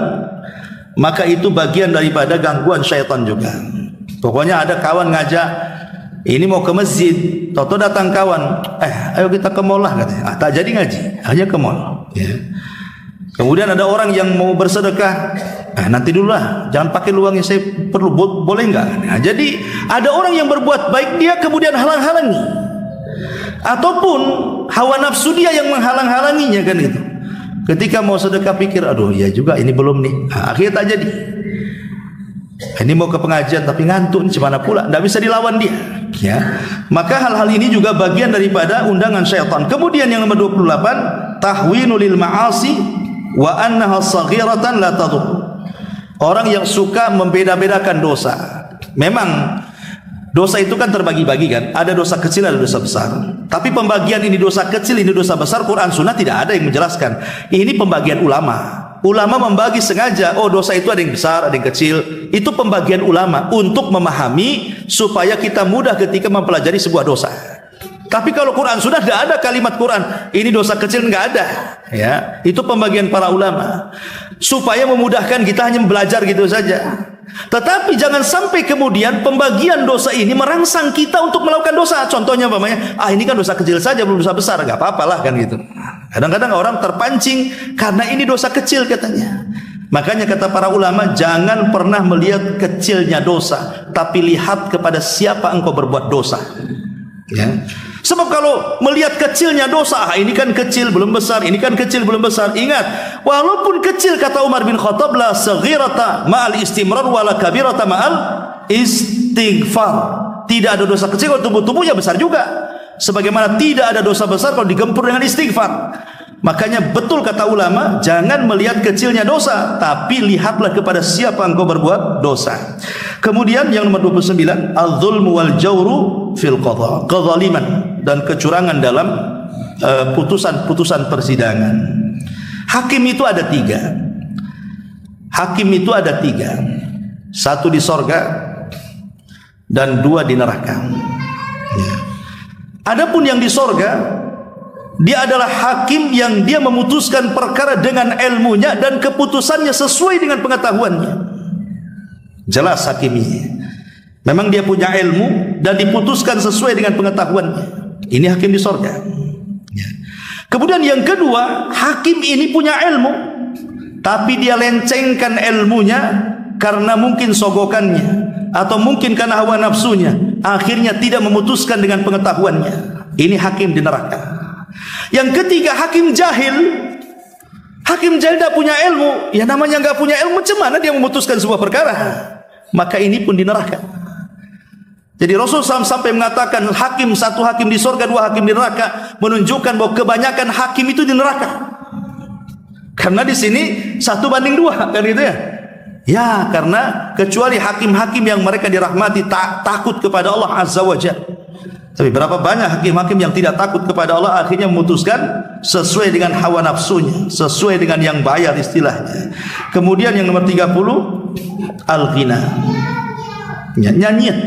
Speaker 2: maka itu bagian daripada gangguan syaitan juga. Pokoknya ada kawan ngajak, ini mau ke masjid, toto datang kawan, ayo kita ke mall lah katanya. Tak jadi ngaji, hanya ke mall. Ya. Kemudian ada orang yang mau bersedekah, nanti dulu lah, jangan pakai uangnya, saya perlu, boleh enggak? Nah, jadi ada orang yang berbuat baik, dia kemudian halang-halangi, ataupun hawa nafsu dia yang menghalang-halanginya kan gitu. Ketika mau sedekah pikir, aduh ya juga ini belum nih, akhirnya tak jadi. Ini mau ke pengajian tapi ngantuk, gimana pula? Tidak bisa dilawan dia. Ya. Maka hal-hal ini juga bagian daripada undangan syaitan. Kemudian yang nomor 28, tahwinu lil ma'asi wa annaha saghiratan la tadur. Orang yang suka membeda-bedakan dosa. Memang dosa itu kan terbagi-bagi kan. Ada dosa kecil, ada dosa besar. Tapi pembagian ini dosa kecil, ini dosa besar, Quran Sunnah tidak ada yang menjelaskan. Ini pembagian ulama. Ulama membagi sengaja, oh dosa itu ada yang besar, ada yang kecil. Itu pembagian ulama untuk memahami supaya kita mudah ketika mempelajari sebuah dosa. Tapi kalau Quran sudah tidak ada kalimat Quran, ini dosa kecil, enggak ada. Ya, itu pembagian para ulama supaya memudahkan kita hanya belajar gitu saja. Tetapi jangan sampai kemudian pembagian dosa ini merangsang kita untuk melakukan dosa. Contohnya umpamanya, ini kan dosa kecil saja, belum dosa besar, enggak apa-apalah kan gitu. Kadang-kadang orang terpancing karena ini dosa kecil katanya. Makanya kata para ulama, jangan pernah melihat kecilnya dosa, tapi lihat kepada siapa engkau berbuat dosa. Ya. Sebab kalau melihat kecilnya dosa, ini kan kecil belum besar, ini kan kecil belum besar. Ingat, walaupun kecil kata Umar bin Khattab, la saghirata ma'al istimrar wala kabirata ma'al istighfar. Tidak ada dosa kecil kalau tubuh-tubuhnya besar juga. Sebagaimana tidak ada dosa besar kalau digempur dengan istighfar. Makanya betul kata ulama, jangan melihat kecilnya dosa, tapi lihatlah kepada siapa engkau berbuat dosa. Kemudian yang nomor 29, az-zulmu wal jawru fil qadha, kezaliman dan kecurangan dalam putusan-putusan persidangan. Hakim itu ada 3. Hakim itu ada 3. 1 di sorga dan 2 di neraka. Ya. Adapun yang di sorga, dia adalah hakim yang dia memutuskan perkara dengan ilmunya dan keputusannya sesuai dengan pengetahuannya. Jelas hakim ini memang dia punya ilmu dan diputuskan sesuai dengan pengetahuannya. Ini hakim di sorga. Ya. Kemudian yang kedua, hakim ini punya ilmu, tapi dia lencengkan ilmunya karena mungkin sogokannya atau mungkin karena hawa nafsunya, akhirnya tidak memutuskan dengan pengetahuannya. Ini hakim di neraka. Yang ketiga, hakim jahil. Hakim jahil tidak punya ilmu. Ya namanya nggak punya ilmu, macam mana dia memutuskan sebuah perkara? Maka ini pun di neraka. Jadi Rasulullah SAW sampai mengatakan hakim, 1 hakim di surga, 2 hakim di neraka, menunjukkan bahwa kebanyakan hakim itu di neraka. Karena di sini 1:2 kan gitu ya. Ya, karena kecuali hakim-hakim yang mereka dirahmati takut kepada Allah Azza wa Jalla. Tapi berapa banyak hakim-hakim yang tidak takut kepada Allah, akhirnya memutuskan sesuai dengan hawa nafsunya, sesuai dengan yang bayar istilahnya. Kemudian yang nomor 30, al-ghina. Nyanyian.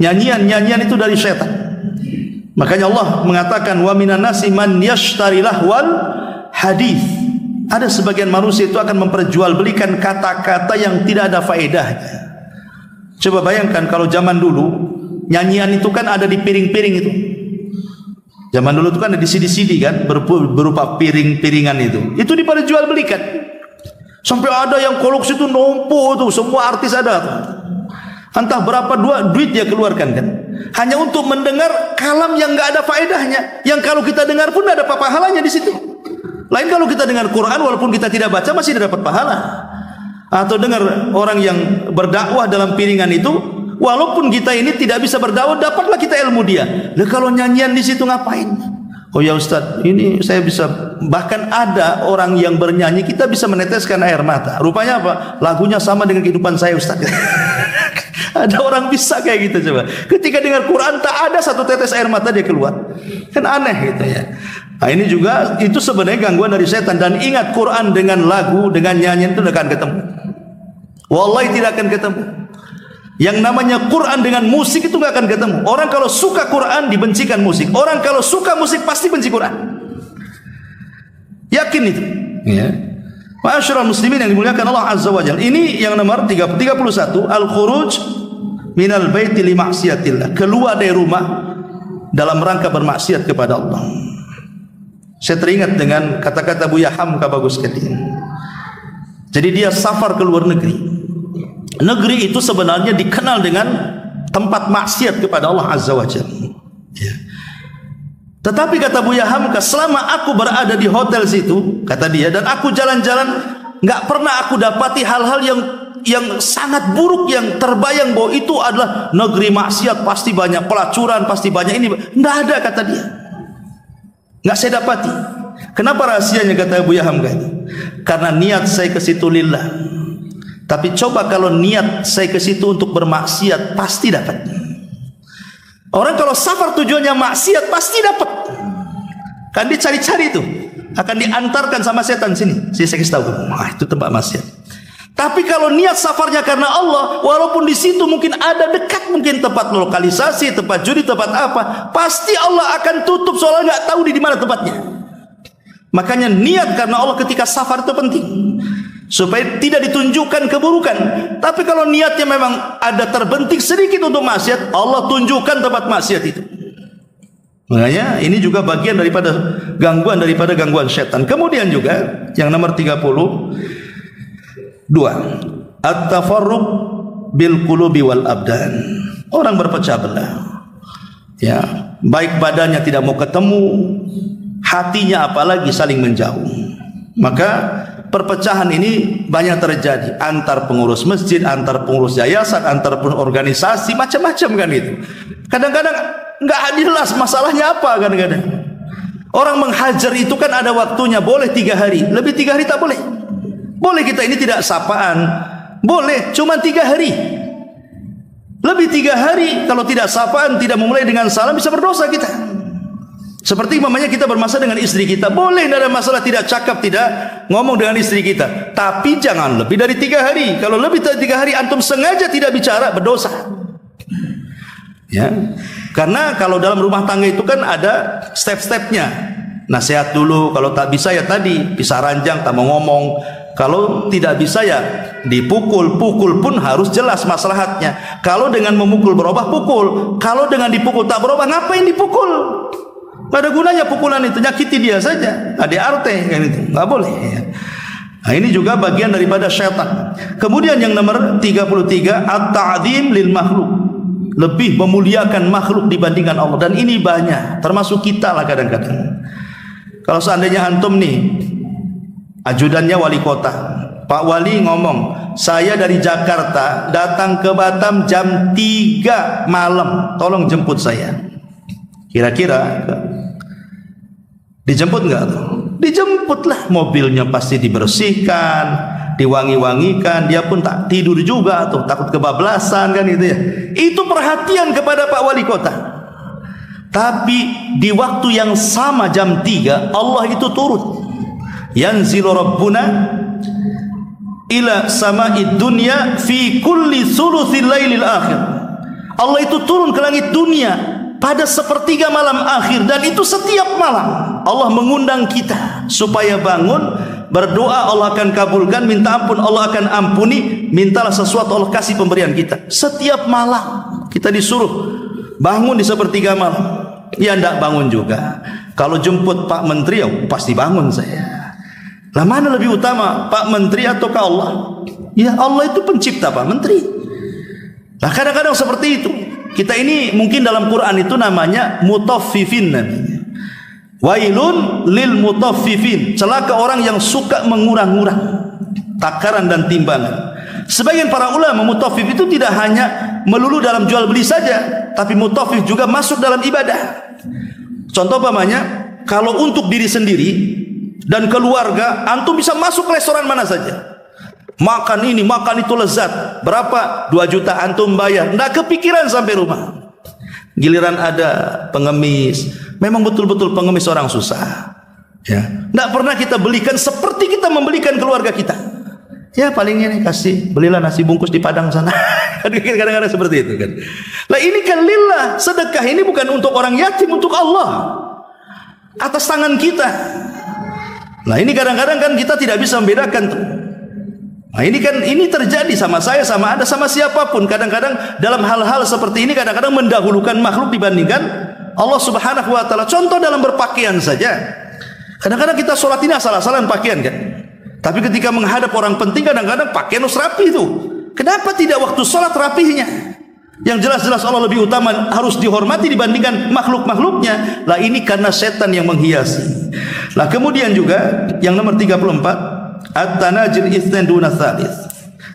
Speaker 2: Nyanyian itu dari setan. Makanya Allah mengatakan, wa minan nasi man yashtari lahwal hadis. Ada sebagian manusia itu akan memperjualbelikan kata-kata yang tidak ada faedahnya. Coba bayangkan kalau zaman dulu nyanyian itu kan ada di piring-piring itu. Zaman dulu itu kan ada di CD-CD kan, berupa piring-piringan itu. Itu diperjualbelikan. Sampai ada yang koleksi itu numpuk tuh, semua artis ada tuh. Entah berapa duit dia keluarkan kan. Hanya untuk mendengar kalam yang enggak ada faedahnya. Yang kalau kita dengar pun ada pahalanya di situ. Lain kalau kita dengar Quran walaupun kita tidak baca masih dapat pahala. Atau dengar orang yang berdakwah dalam piringan itu, walaupun kita ini tidak bisa berdakwah, dapatlah kita ilmu dia. Lah kalau nyanyian di situ ngapain? Oh ya Ustaz, ini saya bisa, bahkan ada orang yang bernyanyi kita bisa meneteskan air mata. Rupanya apa? Lagunya sama dengan kehidupan saya Ustaz. Ada orang bisa kayak gitu coba. Ketika dengar Quran tak ada satu tetes air mata dia keluar. Kan aneh gitu ya. Nah ini juga itu sebenarnya gangguan dari setan. Dan ingat, Quran dengan lagu, dengan nyanyian itu tidak akan ketemu. Wallahi tidak akan ketemu. Yang namanya Quran dengan musik itu tidak akan ketemu. Orang kalau suka Quran dibencikan musik. Orang kalau suka musik pasti benci Quran. Yakin itu. Ya. Ma'asyiral muslimin yang dimuliakan Allah Azza wa Jalla. Ini yang nomor 31, al-khuruj minal baiti li ma'siyatillah. Keluar dari rumah dalam rangka bermaksiat kepada Allah. Saya teringat dengan kata-kata Buya Hamka bagus sekali. Jadi dia safar ke luar negeri. Negeri itu sebenarnya dikenal dengan tempat maksiat kepada Allah Azza wa Jalla. Ya. Tetapi kata Buya Hamka, selama aku berada di hotel situ, kata dia, dan aku jalan-jalan, nggak pernah aku dapati hal-hal yang sangat buruk yang terbayang bahwa itu adalah negeri maksiat, pasti banyak pelacuran, pasti banyak ini. Nggak ada kata dia. Nggak saya dapati. Kenapa rahasianya kata Buya Hamka? Karena niat saya ke situ lillah. Tapi coba kalau niat saya ke situ untuk bermaksiat, pasti dapat. Orang kalau safar tujuannya maksiat pasti dapat. Kan dicari-cari itu, akan diantarkan sama setan sini. Saya kasih tahu, itu tempat maksiat. Tapi kalau niat safarnya karena Allah, walaupun di situ mungkin ada dekat, mungkin tempat lokalisasi, tempat judi, tempat apa, pasti Allah akan tutup soalnya nggak tahu di mana tempatnya. Makanya niat karena Allah ketika safar itu penting. supaya tidak ditunjukkan keburukan. Tapi kalau niatnya memang ada terbentik sedikit untuk maksiat, Allah tunjukkan tempat maksiat itu. Makanya ini juga bagian daripada gangguan setan. Kemudian juga yang nomor 32, at-tafarruq bil qulubi wal abdan. Orang berpecah belah. Ya, baik badannya tidak mau ketemu, hatinya apalagi saling menjauh. Maka perpecahan ini banyak terjadi antar pengurus masjid, antar pengurus yayasan, antar organisasi, macam-macam kan itu. Kadang-kadang nggak jelas masalahnya apa kadang-kadang. Orang menghajar itu kan ada waktunya, boleh 3 hari, lebih 3 hari tak boleh. Boleh kita ini tidak sapaan, boleh, cuma 3 hari. Lebih 3 hari kalau tidak sapaan, tidak memulai dengan salam, bisa berdosa kita. Seperti umpamanya kita bermasalah dengan istri kita, boleh, tidak ada masalah, tidak cakap, tidak ngomong dengan istri kita, tapi jangan lebih dari 3 hari. Kalau lebih dari 3 hari antum sengaja tidak bicara, berdosa. Ya, karena kalau dalam rumah tangga itu kan ada step-stepnya. Nasihat dulu, kalau tak bisa ya tadi pisah ranjang, tak mau ngomong. Kalau tidak bisa ya dipukul, pukul pun harus jelas maslahatnya. Kalau dengan memukul berubah, pukul. Kalau dengan dipukul tak berubah, ngapain dipukul? Gak ada gunanya pukulan itu, nyakiti dia saja. ADRT kan itu, nggak boleh. Nah, ini juga bagian daripada syaitan. Kemudian yang nomor 33, at-ta'zim lil makhluk. Lebih memuliakan makhluk dibandingkan Allah. Dan ini banyak, termasuk kita lah kadang-kadang. Kalau seandainya antum nih ajudannya wali kota, Pak Wali ngomong, saya dari Jakarta datang ke Batam jam 3 malam, tolong jemput saya. Kira-kira dijemput nggak tuh? Dijemputlah, mobilnya pasti dibersihkan, diwangi-wangikan, dia pun tak tidur juga tuh, takut kebablasan kan itu ya. Itu perhatian kepada Pak Wali Kota. Tapi di waktu yang sama jam 3 Allah itu turun. Yanzilu Rabbuna ila sama'id dunya fi kulli thuluthil lailil akhir. Allah itu turun ke langit dunia pada sepertiga malam akhir, dan itu setiap malam Allah mengundang kita supaya bangun, berdoa Allah akan kabulkan, minta ampun Allah akan ampuni, mintalah sesuatu Allah kasih pemberian kita. Setiap malam kita disuruh bangun di sepertiga malam. Ya enggak bangun juga. Kalau jemput Pak Menteri ya pasti bangun saya. Lah mana lebih utama, Pak Menteri atau ke Allah? Ya Allah itu pencipta Pak Menteri. Nah kadang-kadang seperti itu. Kita ini mungkin dalam Quran itu namanya mutaffifin namanya. Wailun lil mutaffifin. Celaka orang yang suka mengurang-urang takaran dan timbangan. Sebagian para ulama mutaffif itu tidak hanya melulu dalam jual beli saja, tapi mutaffif juga masuk dalam ibadah. Contoh umpamanya, kalau untuk diri sendiri dan keluarga, antum bisa masuk restoran mana saja. Makan ini, makan itu lezat. Berapa? 2 juta antum bayar. Nggak kepikiran sampai rumah. Giliran ada pengemis, memang betul-betul pengemis orang susah. Ya, nggak pernah kita belikan seperti kita membelikan keluarga kita. Ya palingnya nih kasih, belilah nasi bungkus di Padang sana. Kadang-kadang seperti itu kan. Lah ini kan lillah, sedekah ini bukan untuk orang yatim, untuk Allah. Atas tangan kita. Nah ini kadang-kadang kan kita tidak bisa membedakan tuh. Nah ini kan ini terjadi sama saya, sama Anda, sama siapapun. Kadang-kadang dalam hal-hal seperti ini kadang-kadang mendahulukan makhluk dibandingkan Allah Subhanahu wa taala. Contoh dalam berpakaian saja. Kadang-kadang kita sholat ini asal-asalan pakaian kan. Tapi ketika menghadap orang penting kadang-kadang pakaian harus rapi itu. Kenapa tidak waktu sholat rapihnya? Yang jelas-jelas Allah lebih utama, harus dihormati dibandingkan makhluk-makhluknya. Lah ini karena setan yang menghiasi. Lah kemudian juga yang nomor 34, at-tanajil itsnan duna tsalits.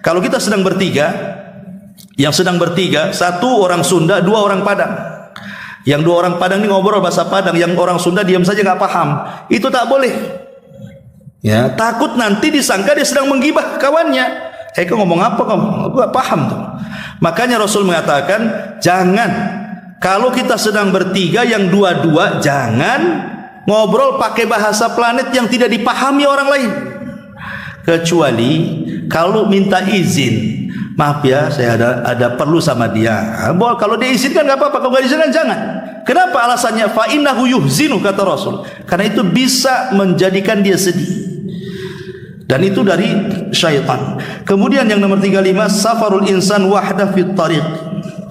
Speaker 2: Kalau kita sedang bertiga, yang sedang bertiga, 1 orang Sunda, 2 orang Padang. Yang 2 orang Padang ini ngobrol bahasa Padang, yang orang Sunda diam saja nggak paham. Itu tak boleh. Ya, takut nanti disangka dia sedang menggibah kawannya. Kau ngomong apa kamu? Aku gak paham tuh. Makanya Rasul mengatakan, jangan, kalau kita sedang bertiga yang 2-2, jangan ngobrol pakai bahasa planet yang tidak dipahami orang lain. Kecuali kalau minta izin, maaf ya, saya ada perlu sama dia. Kalau dia izinkan nggak apa-apa, kalau nggak izinkan jangan. Kenapa alasannya? Fa innahu yuhzinu, kata Rasul. Karena itu bisa menjadikan dia sedih. dan itu dari syaitan. Kemudian yang nomor 35, safarul insan wahdah fit tariq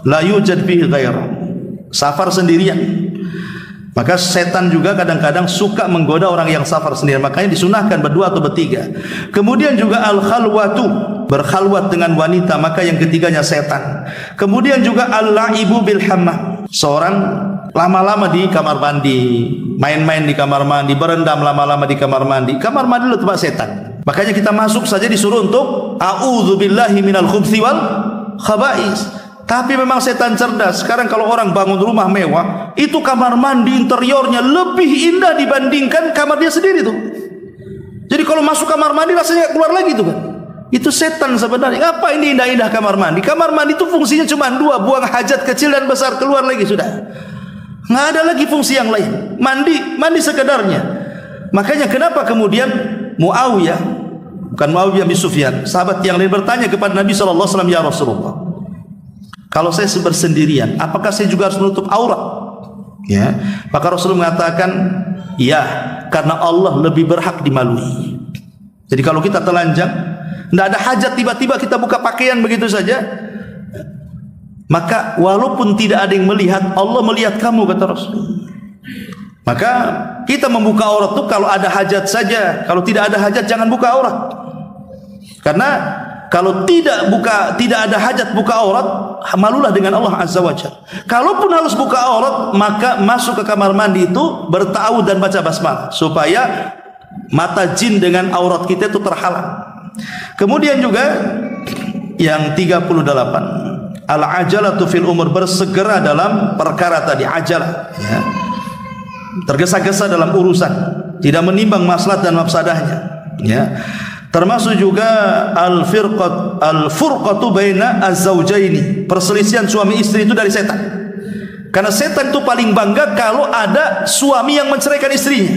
Speaker 2: la yujad fihi ghairah. Safar sendirian. Maka setan juga kadang-kadang suka menggoda orang yang safar sendirian. Makanya disunahkan berdua atau bertiga. Kemudian juga al-khalwatu, berkhalwat dengan wanita, maka yang ketiganya setan. Kemudian juga al-laibu bil hammam, seorang lama-lama di kamar mandi, main-main di kamar mandi, berendam lama-lama di kamar mandi. Kamar mandi itu tempat setan. Makanya kita masuk saja disuruh untuk a'udzubillahi minal khubthi wal khaba'is. Tapi memang setan cerdas. Sekarang kalau orang bangun rumah mewah, itu kamar mandi interiornya lebih indah dibandingkan kamar dia sendiri tuh. Jadi kalau masuk kamar mandi rasanya keluar lagi tuh kan. Itu setan sebenarnya. Apa ini indah-indah kamar mandi? Kamar mandi itu fungsinya cuma dua, buang hajat kecil dan besar, keluar lagi sudah. Nggak ada lagi fungsi yang lain. Mandi sekedarnya. Makanya kenapa kemudian Muawiyah, bukan Muawiyah bin Sufyan, sahabat yang lain bertanya kepada Nabi SAW, ya Rasulullah, kalau saya bersendirian, apakah saya juga harus menutup aurat? Ya, maka Rasulullah mengatakan, ya, karena Allah lebih berhak dimalui. Jadi kalau kita telanjang, tidak ada hajat tiba-tiba kita buka pakaian begitu saja, maka walaupun tidak ada yang melihat, Allah melihat kamu, kata Rasul. Maka kita membuka aurat itu kalau ada hajat saja. Kalau tidak ada hajat jangan buka aurat. Karena kalau tidak ada hajat buka aurat, malulah dengan Allah Azza wa Jalla. Kalaupun harus buka aurat, maka masuk ke kamar mandi itu berta'awudz dan baca basmalah supaya mata jin dengan aurat kita itu terhalang. Kemudian juga yang 38, al-ajalatu fil umur, bersegera dalam perkara tadi, ajalah, ya. Tergesa-gesa dalam urusan, tidak menimbang maslahat dan mafsadahnya, ya. Termasuk juga al-furqatu baina az-zawjaini, perselisihan suami istri itu dari setan. Karena setan itu paling bangga kalau ada suami yang menceraikan istrinya.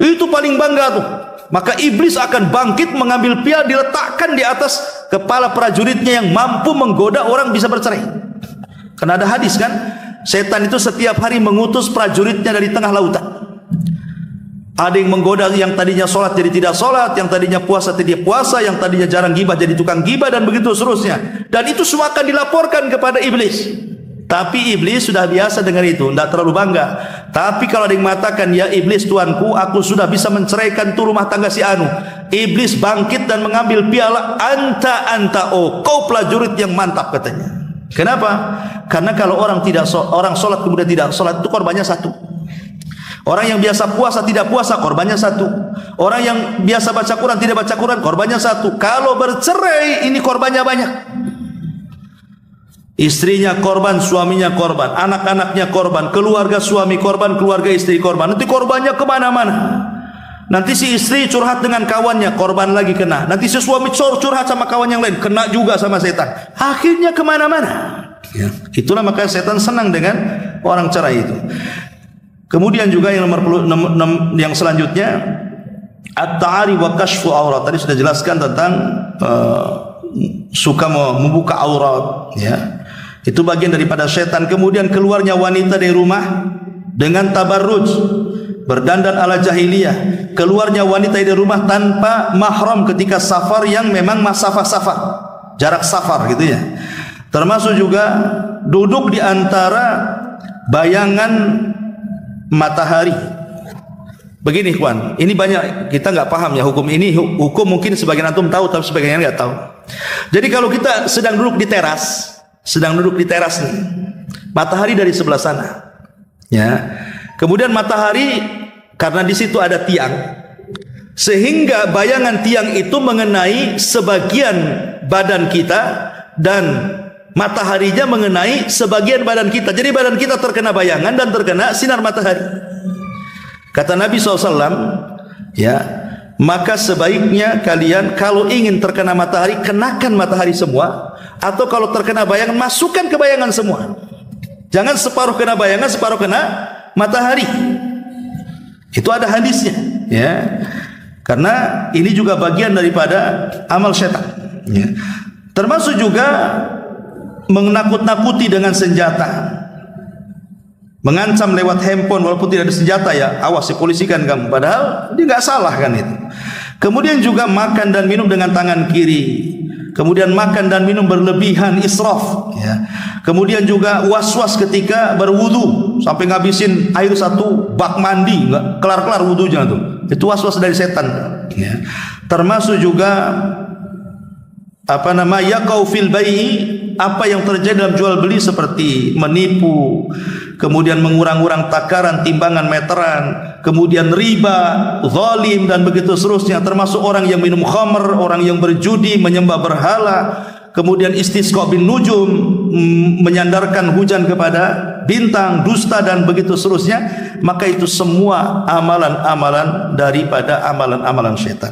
Speaker 2: Itu paling bangga tuh. Maka iblis akan bangkit mengambil piala diletakkan di atas kepala prajuritnya yang mampu menggoda orang bisa bercerai. Karena ada hadis kan, setan itu setiap hari mengutus prajuritnya dari tengah lautan. Ada yang menggoda yang tadinya sholat jadi tidak sholat, yang tadinya puasa tidak puasa, yang tadinya jarang gibah jadi tukang gibah, dan begitu seterusnya. Dan itu semua akan dilaporkan kepada iblis. Tapi iblis sudah biasa dengan itu, tidak terlalu bangga. Tapi kalau ada yang mengatakan, ya iblis tuanku, aku sudah bisa menceraikan tuh rumah tangga si Anu, iblis bangkit dan mengambil piala, anta, oh kau prajurit yang mantap, katanya. Kenapa? Karena kalau orang sholat kemudian tidak sholat, itu korbannya satu. Orang yang biasa puasa tidak puasa, korbannya satu. Orang yang biasa baca Quran tidak baca Quran, korbannya satu. Kalau bercerai, ini korbannya banyak. Istrinya korban, suaminya korban, anak-anaknya korban, keluarga suami korban, keluarga istri korban. Nanti korbannya kemana-mana. Nanti si istri curhat dengan kawannya, korban lagi kena. Nanti si suami curhat sama kawan yang lain, kena juga sama setan. Akhirnya kemana-mana. Ya. Itulah maka setan senang dengan orang cerai itu. Kemudian juga yang yang selanjutnya, at-ta'ari wa kashfu aurat. Tadi sudah jelaskan tentang suka membuka aurat, ya. Itu bagian daripada setan. Kemudian keluarnya wanita dari rumah dengan tabarruj, berdandan ala jahiliyah. Keluarnya wanita dari rumah tanpa mahram ketika safar yang memang masafah safar, jarak safar gitu ya. Termasuk juga duduk di antara bayangan matahari. Begini kawan, ini banyak kita nggak paham ya hukum ini. Hukum mungkin sebagian antum tahu, tapi sebagian nggak tahu. Jadi kalau kita sedang duduk di teras nih, matahari dari sebelah sana, ya. Kemudian matahari karena di situ ada tiang, sehingga bayangan tiang itu mengenai sebagian badan kita dan mataharinya mengenai sebagian badan kita. Jadi badan kita terkena bayangan dan terkena sinar matahari. Kata Nabi SAW, ya, maka sebaiknya kalian kalau ingin terkena matahari, kenakan matahari semua. Atau kalau terkena bayangan, masukkan ke bayangan semua. Jangan separuh kena bayangan, separuh kena matahari. Itu ada hadisnya, ya. Karena ini juga bagian daripada amal setan, ya. Termasuk juga menakut-nakuti dengan senjata, mengancam lewat handphone walaupun tidak ada senjata, ya awas dipolisikan kamu, padahal dia nggak salah kan itu. Kemudian juga makan dan minum dengan tangan kiri. Kemudian makan dan minum berlebihan, israf, ya. Kemudian juga was-was ketika berwudu sampai ngabisin air satu bak mandi, enggak kelar-kelar wudunya tuh. Itu was-was dari setan, ya. Termasuk juga yaqau fil bai'i, apa yang terjadi dalam jual beli seperti menipu, kemudian mengurang-urang takaran, timbangan, meteran, kemudian riba, zalim dan begitu seterusnya. Termasuk orang yang minum khamr, orang yang berjudi, menyembah berhala, kemudian istisqa bin nujum, menyandarkan hujan kepada bintang, dusta dan begitu seterusnya. Maka itu semua amalan-amalan daripada amalan-amalan syaitan.